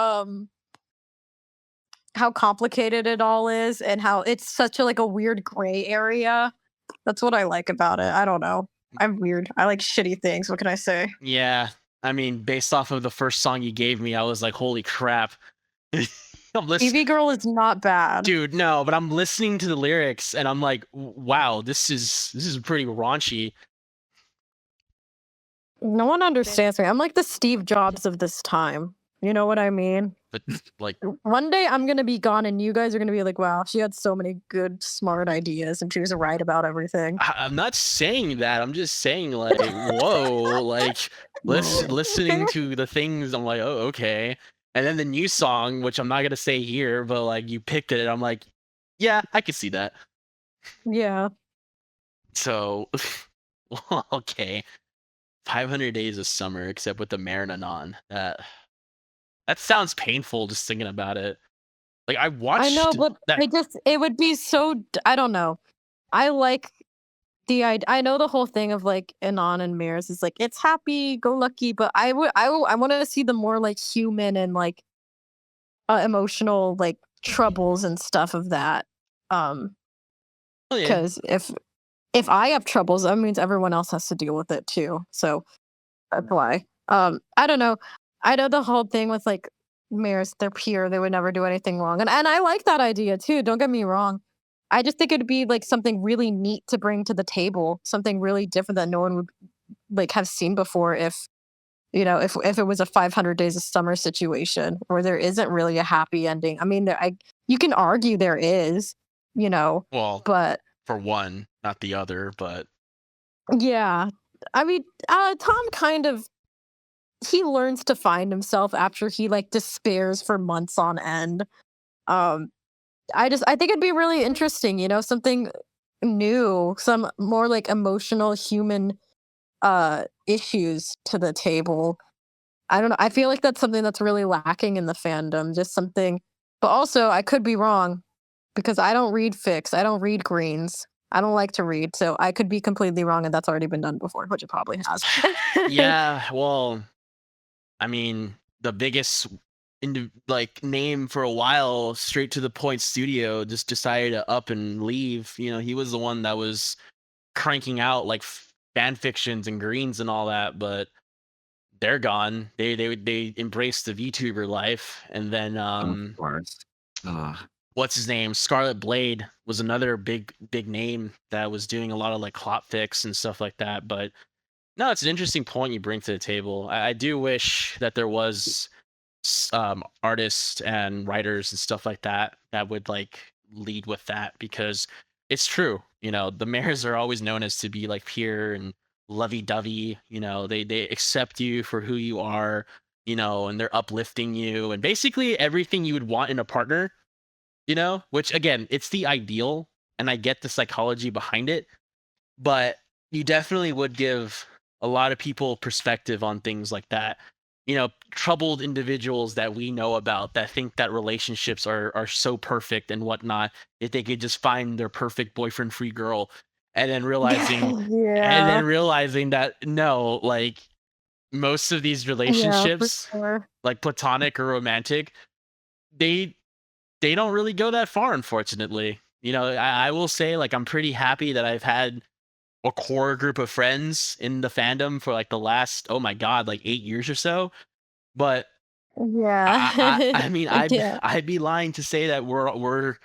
how complicated it all is and how it's such a like a weird gray area. That's what I like about it. I don't know. I'm weird. I like shitty things. What can I say? Yeah, I mean, based off of the first song you gave me, I was like, holy crap. I'm listening, EV Girl is not bad. dude. No, but I'm listening to the lyrics and I'm like, wow, this is pretty raunchy. No one understands me. I'm like the Steve Jobs of this time. You know what I mean? But like, One day I'm gonna be gone, and you guys are gonna be like, "Wow, she had so many good, smart ideas, and she was right about everything." I'm not saying that. I'm just saying like, whoa, like listening to the things. I'm like, oh, okay. And then the new song, which I'm not gonna say here, but like you picked it. I'm like, yeah, I could see that. Yeah. So, okay, 500 Days of Summer, except with the Marinanon. That sounds painful just thinking about it. Like I watched I know, but that. it would be so. I don't know. I like I know the whole thing of like Anon and Mirrors is like it's happy go lucky, but I want to see the more like human and like emotional like troubles and stuff of that. Um, Oh yeah, because if I have troubles, that means everyone else has to deal with it too. So that's why. I don't know. I know the whole thing with like Mirrors, they're pure, they would never do anything wrong. And I like that idea too. Don't get me wrong. I just think it'd be like something really neat to bring to the table, something really different that no one would like have seen before if if it was a 500 days of summer situation where there isn't really a happy ending. I mean, you can argue there is, well, but for one, not the other, but yeah. I mean, Tom kind of he learns to find himself after he like despairs for months on end. Um, I think it'd be really interesting, something new, some more like emotional human issues to the table. I don't know. I feel like that's something that's really lacking in the fandom. Just something, but also I could be wrong because I don't read fics. I don't read greens. I don't like to read, so I could be completely wrong, and that's already been done before, which it probably has. yeah, well, I mean, the biggest like name for a while, straight to the point studio, just decided to up and leave. He was the one that was cranking out like fan fictions and greens and all that, but they're gone. They embraced the VTuber life, and then Of course. Ugh. what's his name? Scarlet Blade was another big name that was doing a lot of like clot fix and stuff like that. But no, it's an interesting point you bring to the table. I do wish that there was artists and writers and stuff like that that would like lead with that, because it's true. The mayors are always known as to be like pure and lovey-dovey. They accept you for who you are, and they're uplifting you and basically everything you would want in a partner, which again, it's the ideal, and I get the psychology behind it, but you definitely would give a lot of people perspective on things like that. Troubled individuals that we know about that think that relationships are so perfect and whatnot, if they could just find their perfect boyfriend free girl, and then Yeah. realizing that no, like most of these Yeah, for relationships, sure. like platonic or romantic, they don't really go that far, unfortunately. I will say, like, I'm pretty happy that I've had a core group of friends in the fandom for like the last, oh my god, like 8 years or so. But Yeah. I mean, Yeah. I'd be lying to say that we're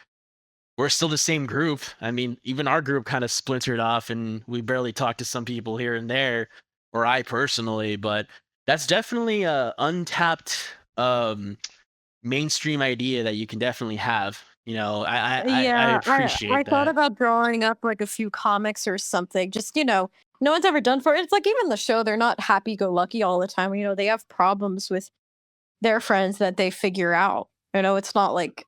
still the same group. I mean, even our group kind of splintered off, and we barely talk to some people here and there, or I personally. But that's definitely a untapped mainstream idea that you can definitely have. I Yeah, I appreciate thought that. about drawing up like a few comics or something. Just, no one's ever done for it. It's like even the show, they're not happy go lucky all the time. They have problems with their friends that they figure out. It's not like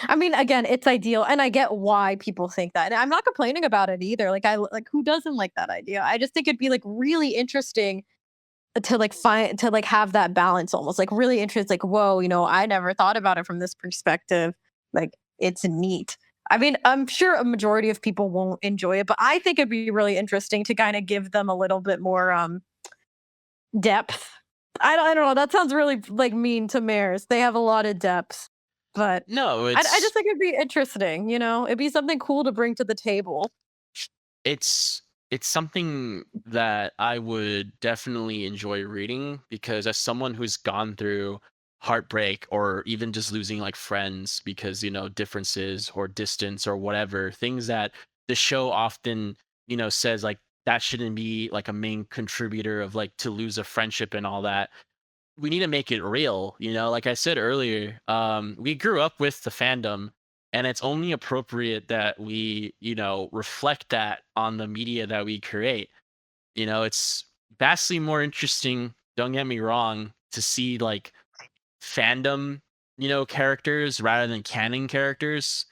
I mean, again, it's ideal and I get why people think that. And I'm not complaining about it either. Like who doesn't like that idea? I just think it'd be like really interesting to like find to like have that balance almost like really interesting like whoa, I never thought about it from this perspective. Like it's neat. I mean, I'm sure a majority of people won't enjoy it, but I think it'd be really interesting to kind of give them a little bit more depth. I don't know. That sounds really like mean to mares. They have a lot of depth, but No, I just think it'd be interesting. It'd be something cool to bring to the table. it's it's something that I would definitely enjoy reading because as someone who's gone through heartbreak or even just losing like friends because differences or distance or whatever things that the show often says like that shouldn't be like a main contributor of like to lose a friendship and all that. We need to make it real, like I said earlier. We grew up with the fandom, and it's only appropriate that we reflect that on the media that we create. It's vastly more interesting, don't get me wrong, to see like fandom characters rather than canon characters.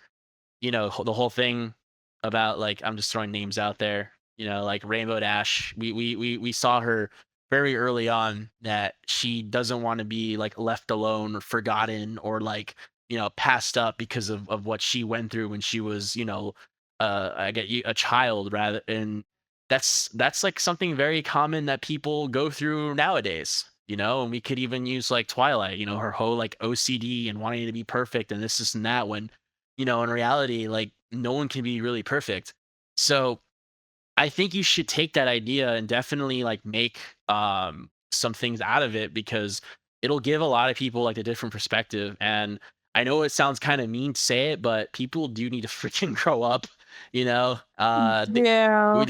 The whole thing about like I'm just throwing names out there, like Rainbow Dash. We saw her very early on that she doesn't want to be like left alone or forgotten or like passed up because of what she went through when she was I get you a child rather. And that's like something very common that people go through nowadays. And we could even use like Twilight, her whole like OCD and wanting to be perfect and this and that when in reality, like no one can be really perfect. So I think you should take that idea and definitely like make some things out of it because it'll give a lot of people like a different perspective. And I know it sounds kind of mean to say it, but people do need to freaking grow up, you know. Yeah, They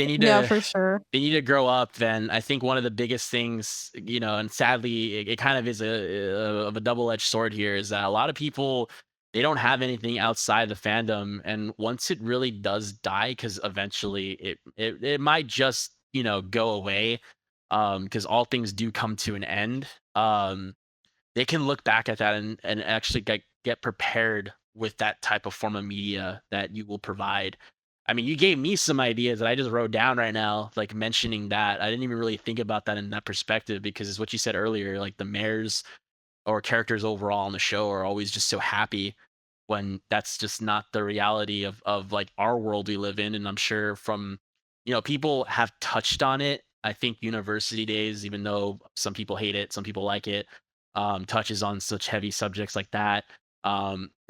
need yeah, to for sure. they need to grow up. Then I think one of the biggest things, and sadly, it kind of is of a double-edged sword here, is that a lot of people they don't have anything outside the fandom, and once it really does die, because eventually it might just go away, because all things do come to an end. They can look back at that and actually get prepared with that type of form of media that you will provide. I mean, you gave me some ideas that I just wrote down right now, like mentioning that. I didn't even really think about that in that perspective because it's what you said earlier, like the mares or characters overall on the show are always just so happy when that's just not the reality of like our world we live in. And I'm sure from people have touched on it. I think university days, even though some people hate it, some people like it, touches on such heavy subjects like that.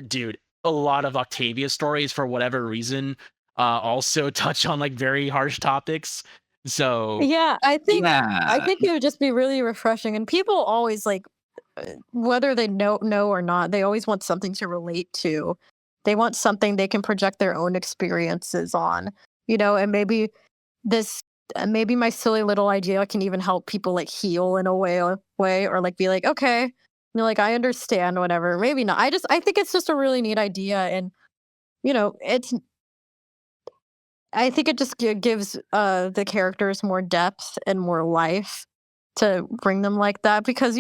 Dude, a lot of Octavia stories for whatever reason also touch on like very harsh topics. So Yeah, I Yeah. think it would just be really refreshing, and people always like, whether they know or not, they always want something to relate to. They want something they can project their own experiences on, and this maybe my silly little idea can even help people like heal in a way or like be like, okay, like I understand whatever. Maybe not. I think it's just a really neat idea, and it's I think it just gives the characters more depth and more life to bring them like that because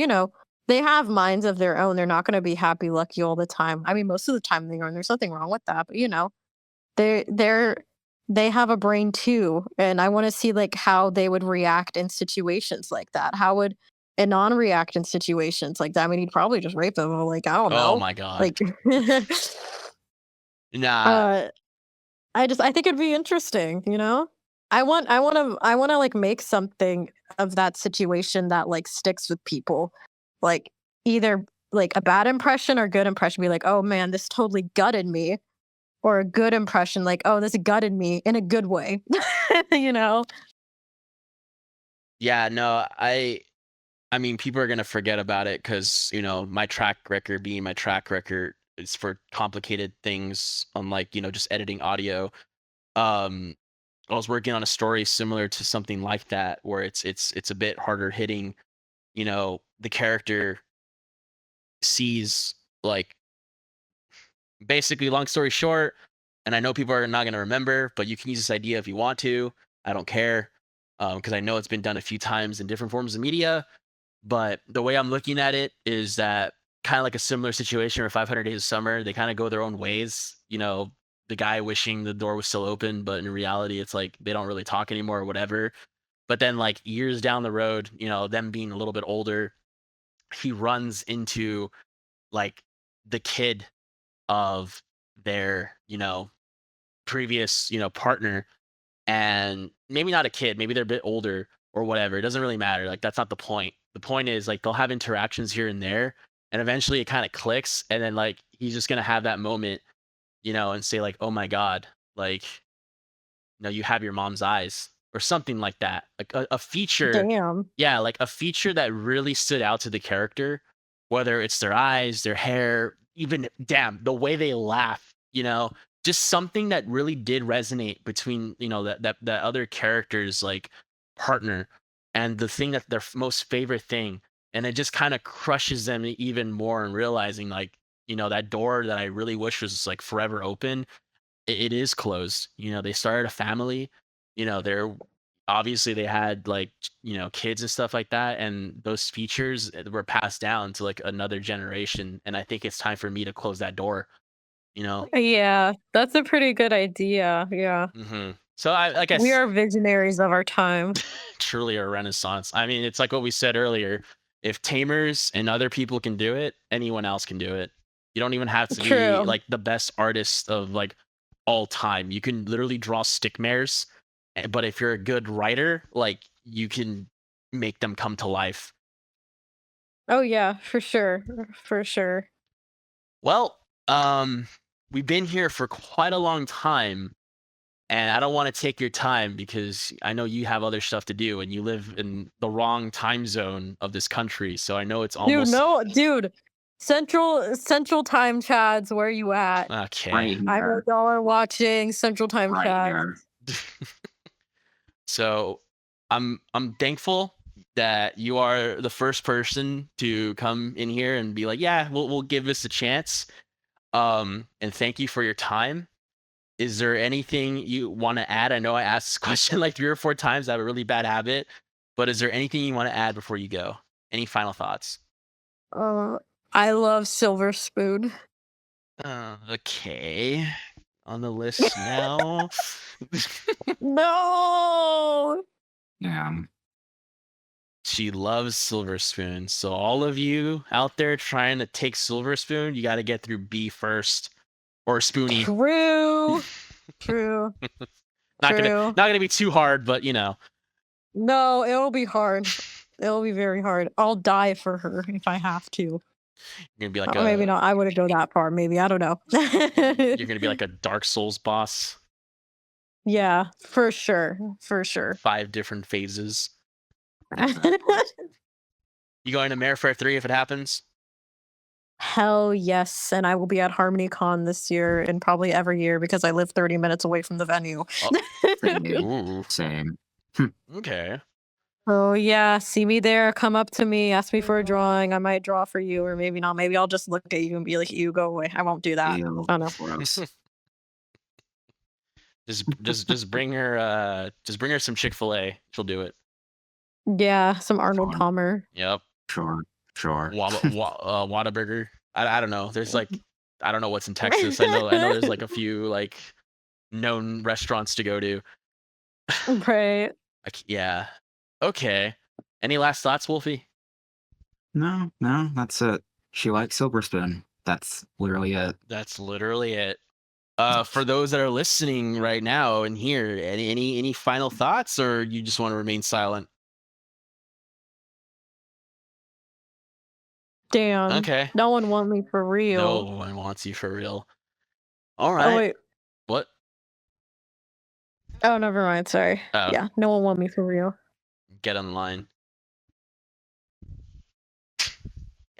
they have minds of their own. They're not going to be happy lucky all the time. I mean, most of the time they are, and there's nothing wrong with that. But they're they have a brain too, and I want to see like how they would react in situations like that. How would Anon react in situations like that? I mean, he'd probably just rape them. Or, like I don't oh know, my god. like. Nah. uh I think it'd be interesting, I want to like make something of that situation that like sticks with people. Like either like a bad impression or good impression be like, "Oh man, this totally gutted me." Or a good impression like, "Oh, this gutted me in a good way." you know? Yeah, no, I mean, people are gonna forget about it because my track record being my track record is for complicated things, unlike just editing audio. Um, I was working on a story similar to something like that, where it's a bit harder hitting. The character sees like basically, long story short, and I know people are not gonna remember, but you can use this idea if you want to. I don't care because I know it's been done a few times in different forms of media. But the way I'm looking at it is that kind of like a similar situation where 500 Days of Summer, they kind of go their own ways. The guy wishing the door was still open, but in reality, it's like they don't really talk anymore or whatever. But then, like years down the road, them being a little bit older, he runs into like the kid of their, previous, partner, and maybe not a kid, maybe they're a bit older or whatever. It doesn't really matter. Like that's not the point. The point is like they'll have interactions here and there, and eventually it kind of clicks, and then like he's just gonna have that moment, and say like, "Oh my god, like, you have your mom's eyes." or something like that. Like a feature, Damn. yeah, like a feature that really stood out to the character, whether it's their eyes, their hair, even damn the way they laugh. Just something that really did resonate between that other character's like partner and the thing that their most favorite thing, and it just kind of crushes them even more and realizing like that door that I really wish was like forever open, it is closed. They started a family. They're obviously they had like kids and stuff like that, and those features were passed down to like another generation. And I think it's time for me to close that door. You know. Yeah, that's a pretty good idea. Yeah. So I like I We s- are visionaries of our time. truly a renaissance. I mean, it's like what we said earlier. If tamers and other people can do it, anyone else can do it. You don't even have to be True. like the best artist of like all time. You can literally draw stick mares, but if you're a good writer, like you can make them come to life. Oh yeah, for sure. For sure. Well, we've been here for quite a long time, and I don't want to take your time because I know you have other stuff to do and you live in the wrong time zone of this country. So I know it's Dude, almost no, dude. Central Time Chads, where you at? okay. Right I know here. y'all are watching Central Time Right Chads. here. So I'm thankful that you are the first person to come in here and be like, yeah, we'll give this a chance. And thank you for your time. Is there anything you want to add? I know I asked this question like 3 or 4 times. I have a really bad habit, but is there anything you want to add before you go? Any final thoughts? Uh, I love Silver Spoon. Okay. On the list now. No. Yeah. She loves Silver Spoon. So all of you out there trying to take Silver Spoon, you got to get through B first, or Spoonie. True. True. Not True. gonna be too hard, but No, it'll be hard. It'll be very hard. I'll die for her if I have to. you're gonna be like Maybe not. I wouldn't go that far. Maybe. I don't know. you're gonna be like a Dark Souls boss. Yeah, for sure. For sure. 5 different phases. You going to Mare Fair 3 if it happens? Hell yes. And I will be at HarmonyCon this year and probably every year because I live 30 minutes away from the venue. Ooh. Same. Okay. Oh yeah, see me there, come up to me, ask me for a drawing. I might draw for you, or maybe not. Maybe I'll just look at you and be like, "You go away." I won't do that. Ew, Oh no. gross. Just bring her some Chick-fil-A. She'll do it. Yeah, some Arnold Fine. Palmer. Yep. Sure. Whataburger. I don't know. There's like I don't know what's in Texas. I know there's like a few like known restaurants to go to. Right. Yeah. Okay. Any last thoughts, Wolfie? No, that's it. She likes Silver Spoon. That's literally it. That's literally it. For those that are listening right now and here, any final thoughts, or you just want to remain silent? Damn. Okay. No one want me for No real. one wants you for real. All Oh right. wait. What? Oh, never mind. Sorry. Oh. Yeah, no one want me for real. Get online.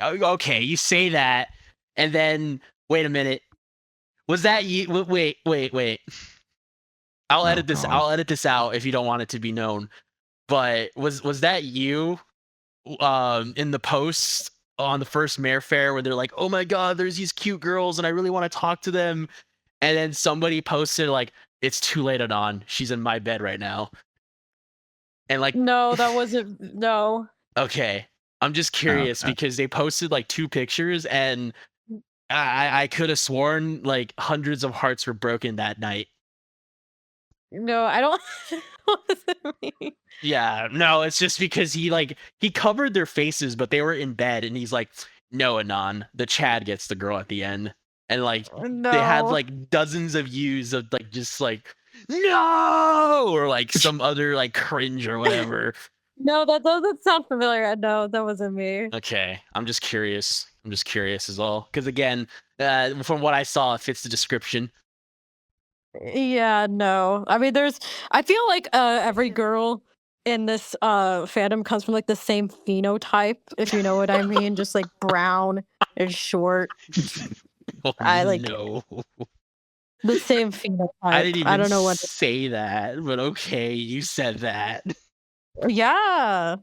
Okay, you say that, and then wait a minute. Was that you? Wait. I'll edit this. God. I'll edit this out if you don't want it to be known. But was that you? In the post on the first Mare Fair where they're like, "Oh my God, there's these cute girls, and I really want to talk to them," and then somebody posted like, "It's too late, Anon. She's in my bed right now," and like, No, that wasn't. No. okay, I'm just curious Okay. because they posted like 2 pictures, and I could have sworn like hundreds of hearts were broken that night. No, I don't. Wasn't me. Yeah, no, it's just because he covered their faces, but they were in bed, and he's like, "No, Anon, the Chad gets the girl at the end," and like No. they had like dozens of views of like just like no or like some other like cringe or whatever. No, that doesn't sound familiar. No, that wasn't me. Okay, I'm just curious. I'm just curious as all because again, from what I saw, it fits the description. Yeah, no. I mean, I feel like every girl in this fandom comes from like the same phenotype, if you know what I mean, just like brown and short. Oh I like no. the same I phenotype. didn't I even don't know what. say that, but okay, you said that. Yeah,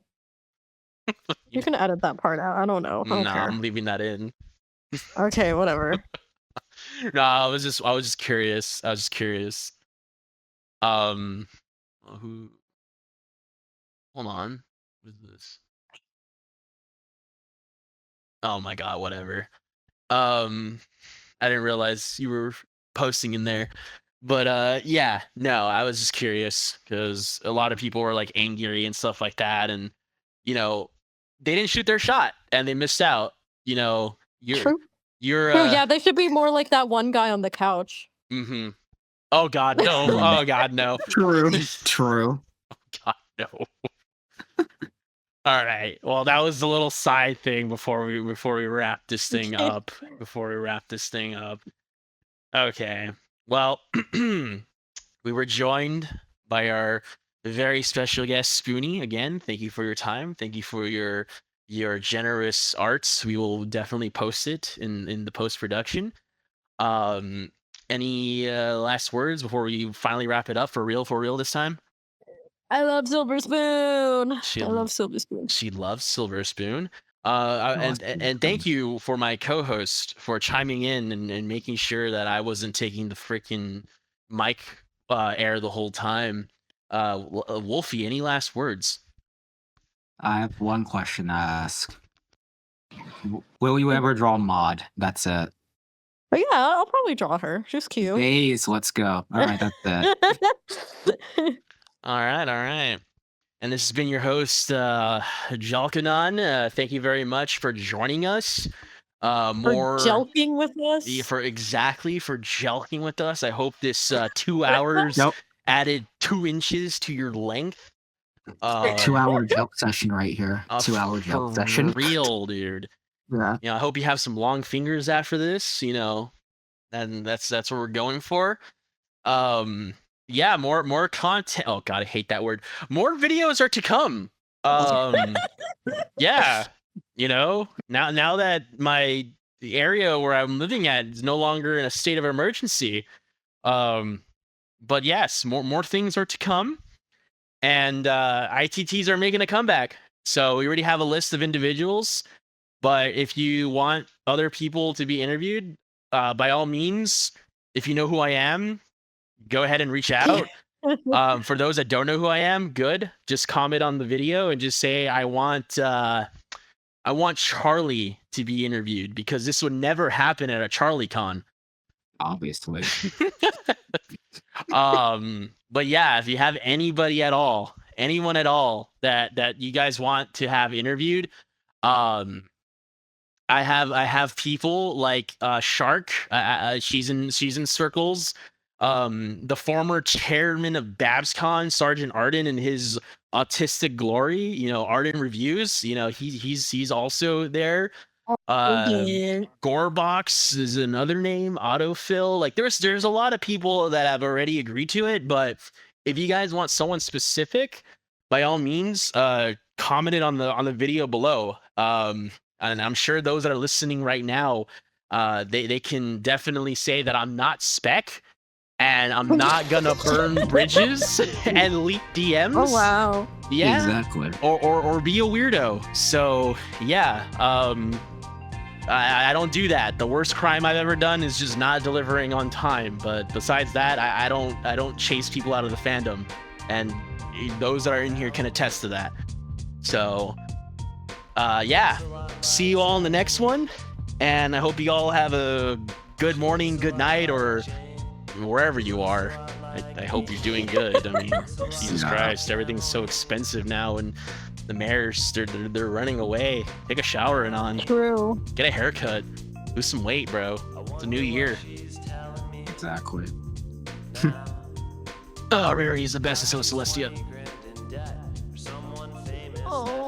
You you can edit that part out. I don't know. I don't Nah, care. I'm leaving that in. Okay, whatever. No, I was just curious. I was just curious. Um, who? Hold on. What is this? Oh my god, whatever. Um, I didn't realize you were posting in there. But yeah, no, I was just curious because a lot of people were like angry and stuff like that, and you know, they didn't shoot their shot and they missed out. You know, True. you're True. Yeah, they should be more like that one guy on the couch. mm-hmm. Oh god, no. Mm. Oh god, no. True. True. God, no. All right. Well, that was a little side thing before we wrap this thing up. Before we wrap this thing up. Okay. Well, we were joined by our very special guest Spoonie. Again, thank you for your time. Thank you for your generous arts. We will definitely post it in the post production. Um, any last words before we finally wrap it up for real this time? I love Silver Spoon. She I love Silver Spoon. She loves Silver Spoon. Awesome. And thank you for my co-host for chiming in and making sure that I wasn't taking the freaking mic air the whole time. Wolfie, any last words? I have one question to ask. Will you ever draw Maud? That's it. But yeah, I'll probably draw her. She's cute. Please, let's go. All right, that's it. All right. And this has been your host, Jalkanon. Thank you very much for joining us. For jelking with us. For jelking with us. I hope this 2 hours Nope. added 2 inches to your length. 2-hour joke session right here. 2-hour joke session. For real, dude. Yeah. You know, I hope you have some long fingers after this, you know, and that's what we're going for. Yeah, more content. Oh god, I hate that word. More videos are to come. Yeah, you know, now that the area where I'm living at is no longer in a state of emergency. But yes, more things are to come, and ITTs are making a comeback. So we already have a list of individuals, but if you want other people to be interviewed, by all means, if you know who I am, go ahead and reach out. For those that don't know who I am, good. Just comment on the video and just say I want Charlie to be interviewed, because this would never happen at a Charlie Con. Obviously. But yeah, if you have anybody at all, anyone at all that you guys want to have interviewed, I have people like Shark. She's in circles. The former chairman of BabsCon, Sergeant Arden, and his autistic glory, you know, Arden Reviews, you know, he's also there. Gorebox is another name. Autofill. Like there's a lot of people that have already agreed to it, but if you guys want someone specific, by all means, comment it on the video below. And I'm sure those that are listening right now, they can definitely say that I'm not spec, and I'm not gonna burn bridges and leak DMs. Oh wow. Yeah. Exactly. Or be a weirdo. So yeah. I don't do that. The worst crime I've ever done is just not delivering on time. But besides that, I don't chase people out of the fandom, and those that are in here can attest to that. So yeah, see you all in the next one, and I hope you all have a good morning, good night, or wherever you are. I hope you're doing good. I mean, Jesus Christ, everything's so expensive now, and the mayors, they're running away. Take a shower and on. True. Get a haircut. Lose some weight, bro. It's a new year. Exactly. Oh, Riri is the best of So Celestia. Oh.